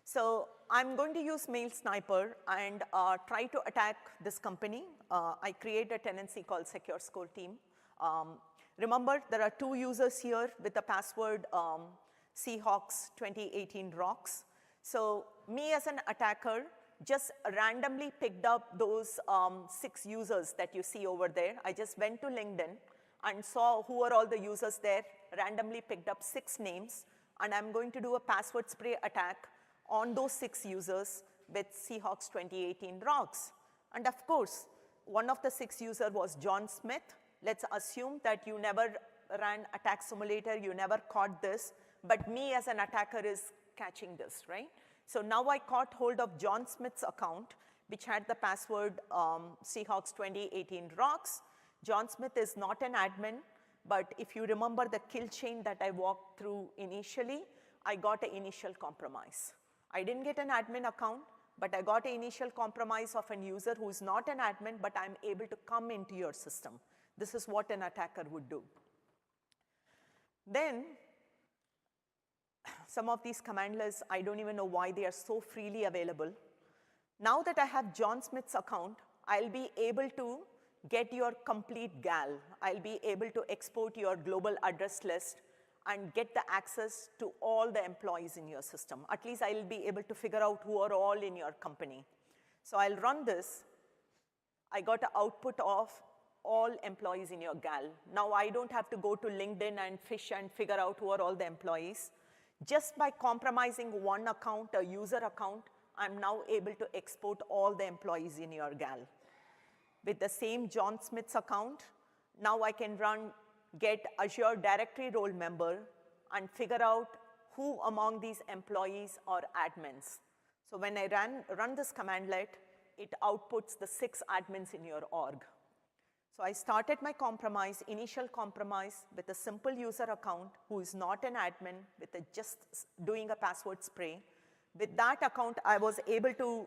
So I'm going to use Mail Sniper and try to attack this company. I create a tenancy called Secure Score Team. Remember, there are 2 users here with the password Seahawks 2018 rocks. So me as an attacker just randomly picked up those 6 users that you see over there. I just went to LinkedIn and saw who are all the users there, randomly picked up 6 names, and I'm going to do a password spray attack on those 6 users with Seahawks 2018 rocks. And of course, one of the 6 users was John Smith. Let's assume that you never ran attack simulator, you never caught this, but me as an attacker is catching this, right? So now I caught hold of John Smith's account, which had the password Seahawks 2018 rocks. John Smith is not an admin, but if you remember the kill chain that I walked through initially, I got an initial compromise. I didn't get an admin account, but I got an initial compromise of an user who is not an admin, but I'm able to come into your system. This is what an attacker would do. Then, some of these command lists, I don't even know why they are so freely available. Now that I have John Smith's account, I'll be able to get your complete GAL. I'll be able to export your global address list and get the access to all the employees in your system. At least I'll be able to figure out who are all in your company. So I'll run this. I got an output of all employees in your GAL. Now I don't have to go to LinkedIn and fish and figure out who are all the employees. Just by compromising one account, a user account, I'm now able to export all the employees in your GAL. With the same John Smith's account, now I can get Azure directory role member and figure out who among these employees are admins. So when I run this commandlet, it outputs the 6 admins in your org. So I started my compromise, initial compromise, with a simple user account who is not an admin, with just doing a password spray. With that account, I was able to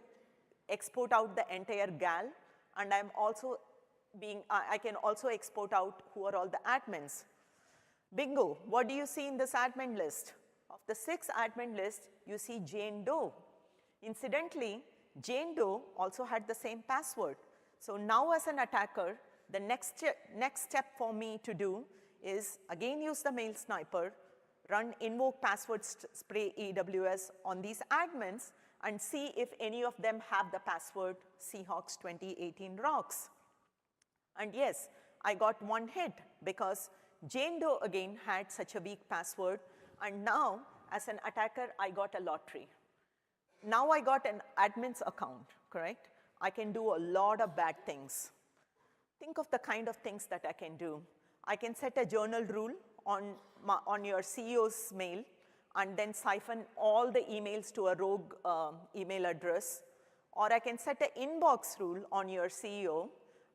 export out the entire GAL, and I can also export out who are all the admins. Bingo, what do you see in this admin list? Of the 6 admin list, you see Jane Doe. Incidentally, Jane Doe also had the same password. So now as an attacker, the next step for me to do is again use the Mail Sniper, run invoke password spray AWS on these admins and see if any of them have the password Seahawks 2018 rocks. And yes, I got 1 hit because Jane Doe again had such a weak password, and now as an attacker, I got a lottery. Now I got an admin's account, correct? I can do a lot of bad things. Think of the kind of things that I can do. I can set a journal rule on your CEO's mail and then siphon all the emails to a rogue email address. Or I can set an inbox rule on your CEO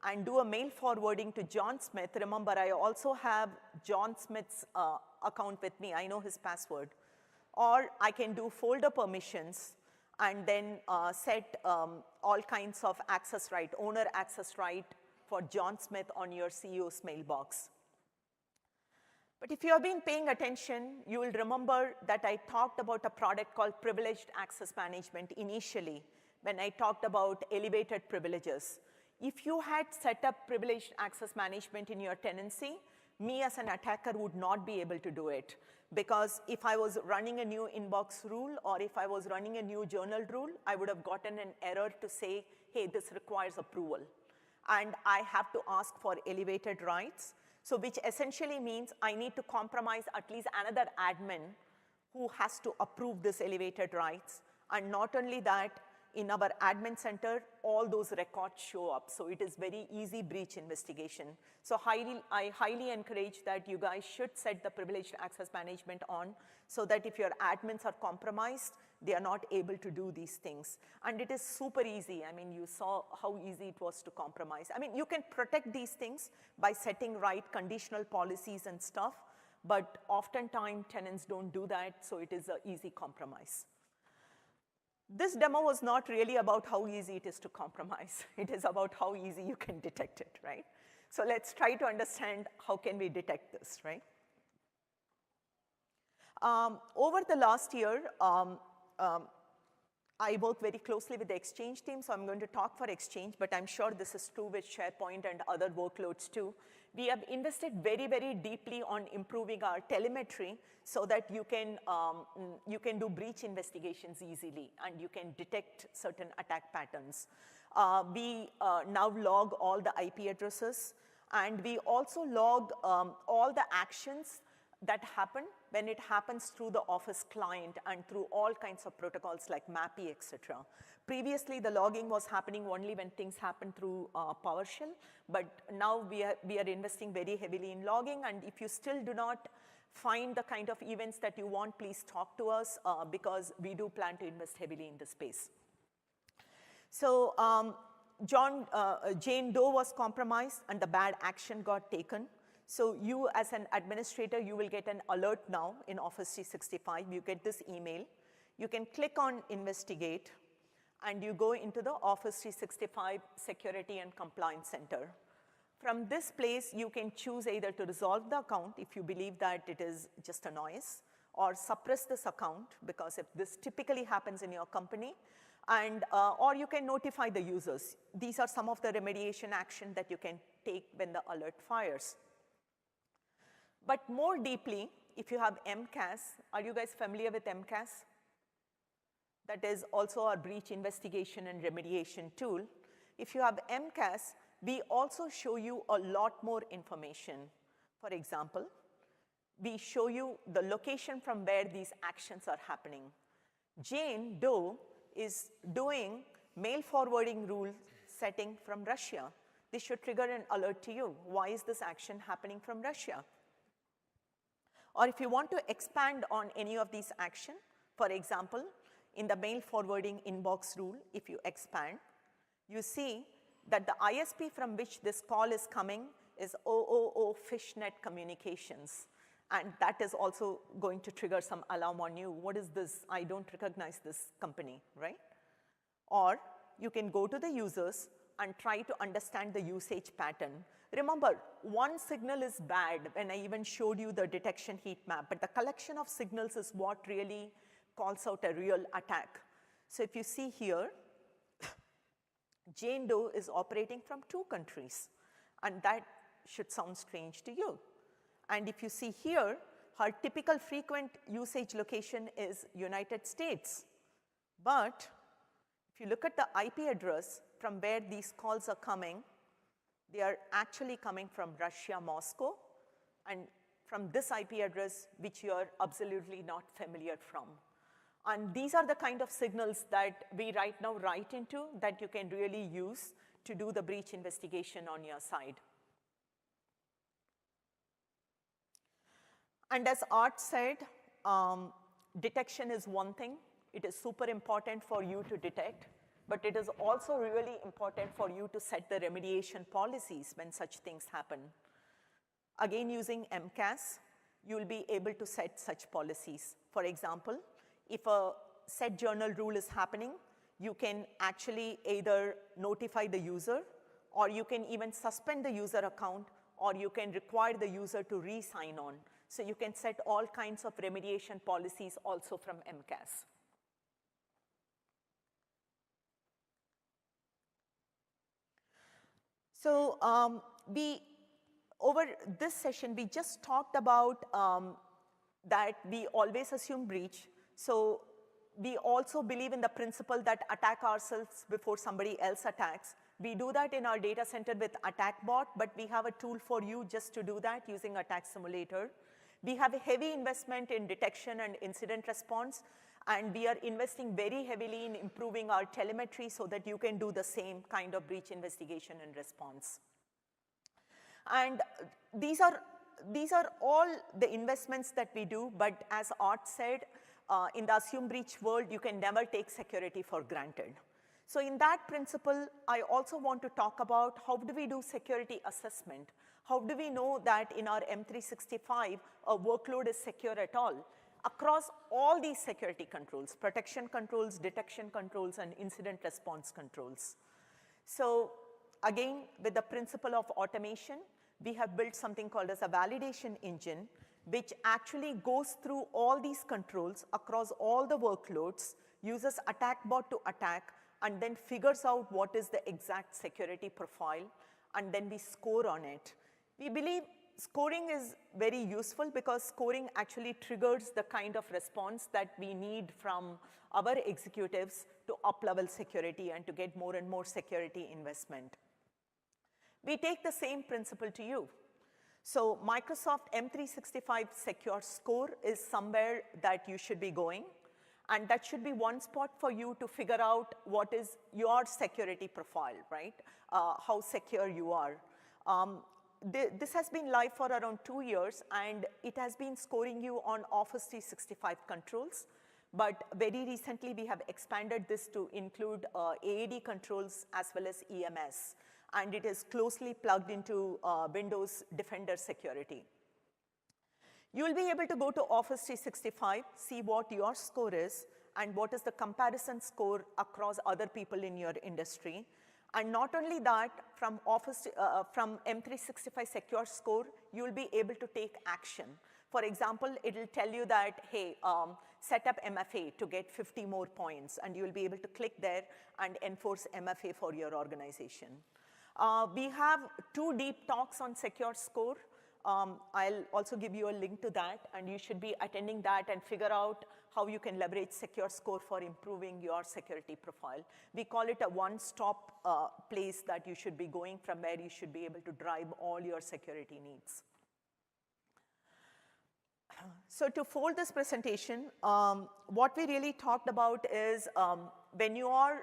and do a mail forwarding to John Smith. Remember, I also have John Smith's account with me. I know his password. Or I can do folder permissions and then set all kinds of access right, owner access right for John Smith on your CEO's mailbox. But if you have been paying attention, you will remember that I talked about a product called Privileged Access Management initially when I talked about elevated privileges. If you had set up Privileged Access Management in your tenancy, me as an attacker would not be able to do it. Because if I was running a new inbox rule or if I was running a new journal rule, I would have gotten an error to say, hey, this requires approval. And I have to ask for elevated rights. So which essentially means I need to compromise at least another admin who has to approve this elevated rights. And not only that, in our admin center, all those records show up. So it is very easy breach investigation. So I highly encourage that you guys should set the privileged access management on so that if your admins are compromised, they are not able to do these things. And it is super easy. I mean, you saw how easy it was to compromise. I mean, you can protect these things by setting right conditional policies and stuff, but oftentimes tenants don't do that, so it is an easy compromise. This demo was not really about how easy it is to compromise. It is about how easy you can detect it, right? So let's try to understand how can we detect this, right? Over the last year, I work very closely with the Exchange team, so I'm going to talk for Exchange, but I'm sure this is true with SharePoint and other workloads too. We have invested very, very deeply on improving our telemetry so that you can do breach investigations easily and you can detect certain attack patterns. We now log all the IP addresses, and we also log all the actions that happen when it happens through the Office client and through all kinds of protocols like MAPI, et cetera. Previously, the logging was happening only when things happen through PowerShell, but now we are investing very heavily in logging, and if you still do not find the kind of events that you want, please talk to us because we do plan to invest heavily in this space. So Jane Doe was compromised and the bad action got taken. So you as an administrator, you will get an alert now in Office 365. You get this email. You can click on Investigate, and you go into the Office 365 Security and Compliance Center. From this place, you can choose either to resolve the account if you believe that it is just a noise, or suppress this account because if this typically happens in your company, and or you can notify the users. These are some of the remediation action that you can take when the alert fires. But more deeply, if you have MCAS, are you guys familiar with MCAS? That is also our breach investigation and remediation tool. If you have MCAS, we also show you a lot more information. For example, we show you the location from where these actions are happening. Jane Doe is doing mail forwarding rule setting from Russia. This should trigger an alert to you. Why is this action happening from Russia? Or if you want to expand on any of these actions, for example, in the mail forwarding inbox rule, if you expand, you see that the ISP from which this call is coming is 000 Fishnet Communications. And that is also going to trigger some alarm on you. What is this? I don't recognize this company, right? Or you can go to the users and try to understand the usage pattern. Remember, one signal is bad when I even showed you the detection heat map, but the collection of signals is what really calls out a real attack. So if you see here, Jane Doe is operating from 2 countries, and that should sound strange to you. And if you see here, her typical frequent usage location is United States. But if you look at the IP address from where these calls are coming, they are actually coming from Russia, Moscow, and from this IP address, which you are absolutely not familiar from. And these are the kind of signals that we right now write into that you can really use to do the breach investigation on your side. And as Art said, detection is one thing. It is super important for you to detect, but it is also really important for you to set the remediation policies when such things happen. Again, using MCAS, you'll be able to set such policies. For example, if a set journal rule is happening, you can actually either notify the user, or you can even suspend the user account, or you can require the user to re-sign on. So you can set all kinds of remediation policies also from MCAS. So we over this session, we just talked about that we always assume breach. So we also believe in the principle that attack ourselves before somebody else attacks. We do that in our data center with AttackBot, but we have a tool for you just to do that using Attack Simulator. We have a heavy investment in detection and incident response, and we are investing very heavily in improving our telemetry so that you can do the same kind of breach investigation and response. And these are all the investments that we do, but as Art said, in the assume breach world, you can never take security for granted. So in that principle, I also want to talk about how do we do security assessment? How do we know that in our M365, a workload is secure at all? Across all these security controls, protection controls, detection controls, and incident response controls. So again, with the principle of automation, we have built something called as a validation engine, which actually goes through all these controls across all the workloads, uses AttackBot to attack, and then figures out what is the exact security profile, and then we score on it. We believe scoring is very useful because scoring actually triggers the kind of response that we need from our executives to up-level security and to get more and more security investment. We take the same principle to you. So Microsoft M365 Secure Score is somewhere that you should be going, and that should be one spot for you to figure out what is your security profile, right? How secure you are. This has been live for around 2 years, and it has been scoring you on Office 365 controls. But very recently, we have expanded this to include AAD controls as well as EMS. And it is closely plugged into Windows Defender security. You will be able to go to Office 365, see what your score is, and what is the comparison score across other people in your industry. And not only that, from M365 Secure Score, you will be able to take action. For example, it will tell you that, hey, set up MFA to get 50 more points, and you will be able to click there and enforce MFA for your organization. We have 2 deep talks on Secure Score. I'll also give you a link to that, and you should be attending that and figure out how you can leverage Secure Score for improving your security profile. We call it a one-stop place that you should be going from where you should be able to drive all your security needs. So to fold this presentation, what we really talked about is when you are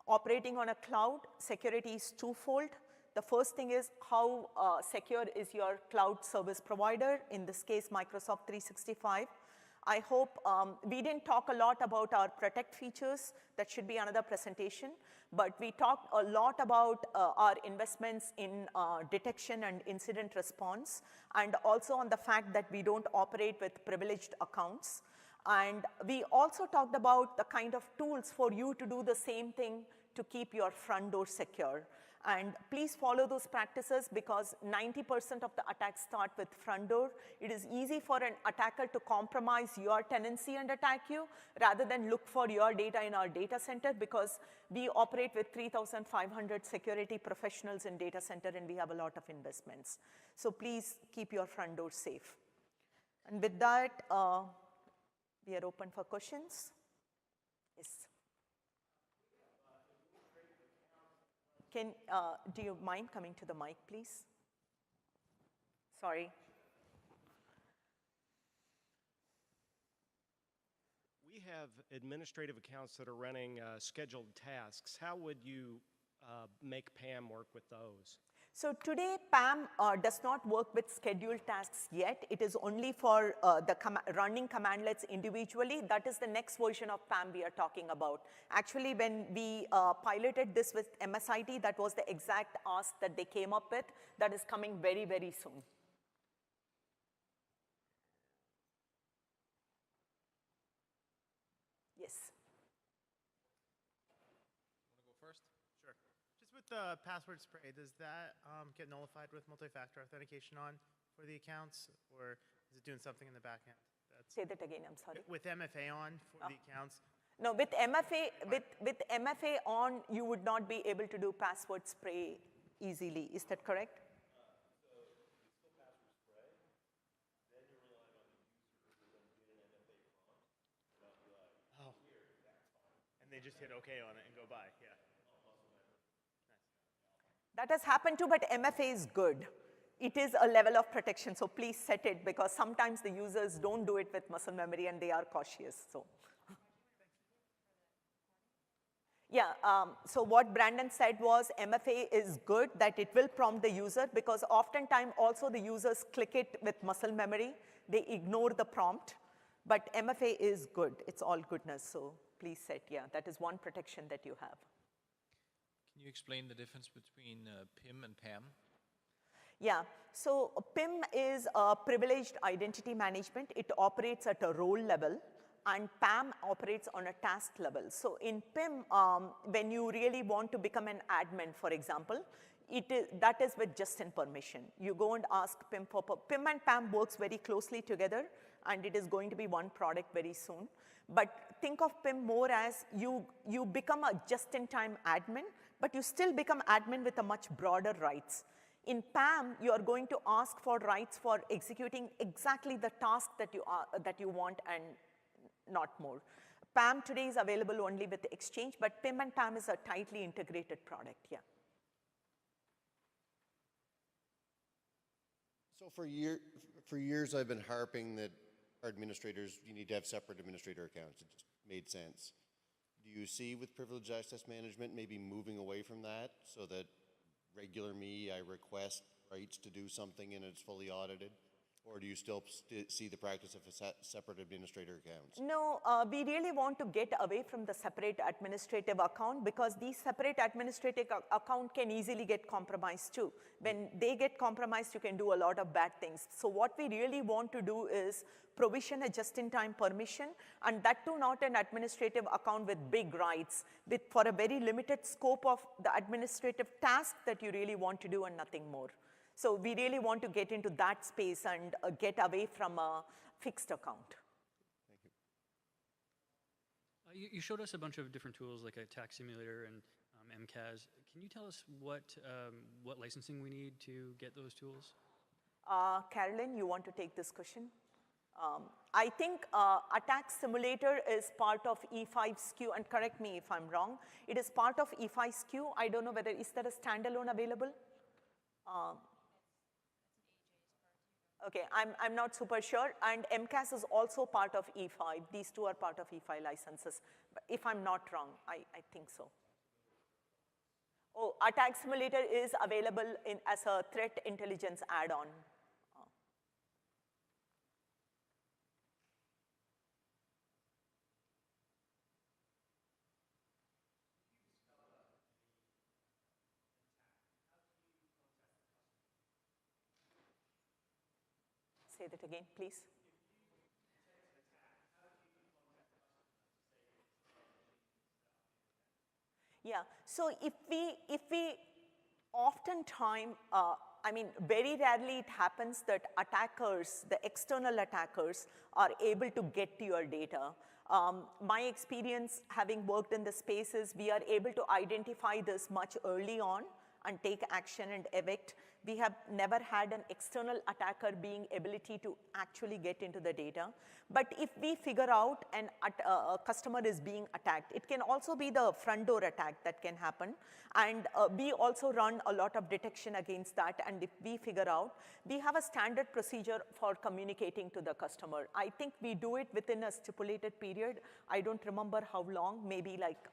operating on a cloud, security is twofold. The first thing is how secure is your cloud service provider, in this case, Microsoft 365. I hope we didn't talk a lot about our protect features. That should be another presentation. But we talked a lot about our investments in detection and incident response, and also on the fact that we don't operate with privileged accounts. And we also talked about the kind of tools for you to do the same thing to keep your front door secure. And please follow those practices because 90% of the attacks start with front door. It is easy for an attacker to compromise your tenancy and attack you rather than look for your data in our data center, because we operate with 3,500 security professionals in data center and we have a lot of investments. So please keep your front door safe. And with that, we are open for questions. Yes. Do you mind coming to the mic, please? Sorry. We have administrative accounts that are running scheduled tasks. How would you make PAM work with those? So today, PAM does not work with scheduled tasks yet. It is only for running commandlets individually. That is the next version of PAM we are talking about. Actually, when we piloted this with MSIT, that was the exact ask that they came up with. That is coming very, very soon. Yes. Want to go first? Sure. Just with the password spray, does that get nullified with multi-factor authentication on for the accounts, or is it doing something in the back end? Say that again, I'm sorry. With MFA on for the accounts? No, with MFA on, you would not be able to do password spray easily. Is that correct? they just hit OK on it and go by. Yeah. That has happened too, but MFA is good. It is a level of protection, so please set it because sometimes the users don't do it with muscle memory and they are cautious. So, yeah, so what Brandon said was MFA is good, that it will prompt the user because oftentimes also the users click it with muscle memory. They ignore the prompt, but MFA is good. It's all goodness, so please set, yeah, that is one protection that you have. Can you explain the difference between PIM and PAM? Yeah, so PIM is privileged identity management. It operates at a role level, and PAM operates on a task level. So in PIM, when you really want to become an admin, for example, that is with just-in permission. You go and ask PIM for, PIM and PAM works very closely together, and it is going to be one product very soon. But think of PIM more as you become a just-in-time admin, but you still become admin with a much broader rights. In PAM, you are going to ask for rights for executing exactly the task that you want and not more. PAM today is available only with the exchange, but PIM and PAM is a tightly integrated product, yeah. So for years I've been harping that our administrators, you need to have separate administrator accounts. It just made sense. Do you see with privileged access management maybe moving away from that so that regular me, I request rights to do something and it's fully audited? Or do you still see the practice of separate administrator accounts? No, we really want to get away from the separate administrative account because these separate administrative account can easily get compromised too. When they get compromised, you can do a lot of bad things. So what we really want to do is provision a just-in-time permission, and that too not an administrative account with big rights, for a very limited scope of the administrative task that you really want to do and nothing more. So we really want to get into that space and get away from a fixed account. Thank you. You showed us a bunch of different tools like a tax simulator and MCAS. Can you tell us what licensing we need to get those tools? Carolyn, you want to take this question? I think attack simulator is part of E5 SKU, and correct me if I'm wrong. It is part of E5 SKU. I don't know whether, is there a standalone available? Okay, I'm not super sure, and MCAS is also part of E5. These two are part of E5 licenses, but if I'm not wrong, I think so. Oh, Attack Simulator is available as a threat intelligence add-on. Say that again, please. Yeah, so if we oftentimes, I mean, very rarely it happens that attackers, the external attackers, are able to get to your data. My experience having worked in the space is we are able to identify this much early on and take action and evict. We have never had an external attacker being ability to actually get into the data. But if we figure out a customer is being attacked, it can also be the front door attack that can happen. And we also run a lot of detection against that. And if we figure out, we have a standard procedure for communicating to the customer. I think we do it within a stipulated period. I don't remember how long, maybe like,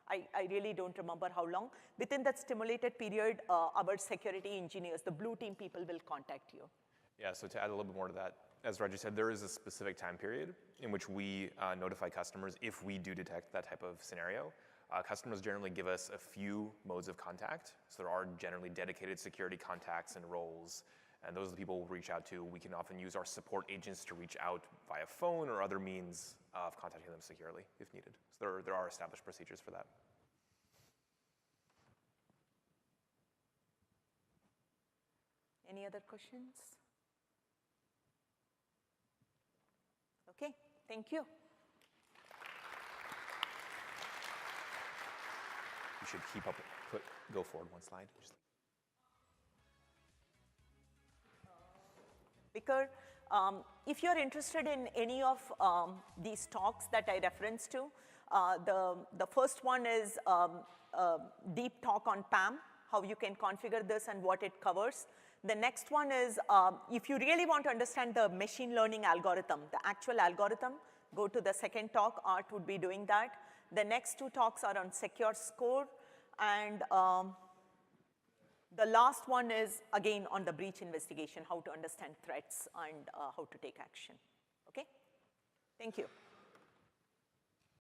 I really don't remember how long. Within that stimulated period, our security engineers, the blue team people will contact you. Yeah, so to add a little bit more to that, as Reggie said, there is a specific time period in which we notify customers if we do detect that type of scenario. Customers generally give us a few modes of contact. So there are generally dedicated security contacts and roles, and those are the people we'll reach out to. We can often use our support agents to reach out via phone or other means of contacting them securely if needed. So there are established procedures for that. Any other questions? Okay, thank you. You should keep up, go forward one slide. Vicar, If you're interested in any of these talks that I referenced to, the first one is a deep talk on PAM, how you can configure this and what it covers. The next one is, if you really want to understand the machine learning algorithm, the actual algorithm, go to the second talk. Art would be doing that. The next two talks are on secure score, and the last one is, again, on the breach investigation, how to understand threats and how to take action. Okay? Thank you.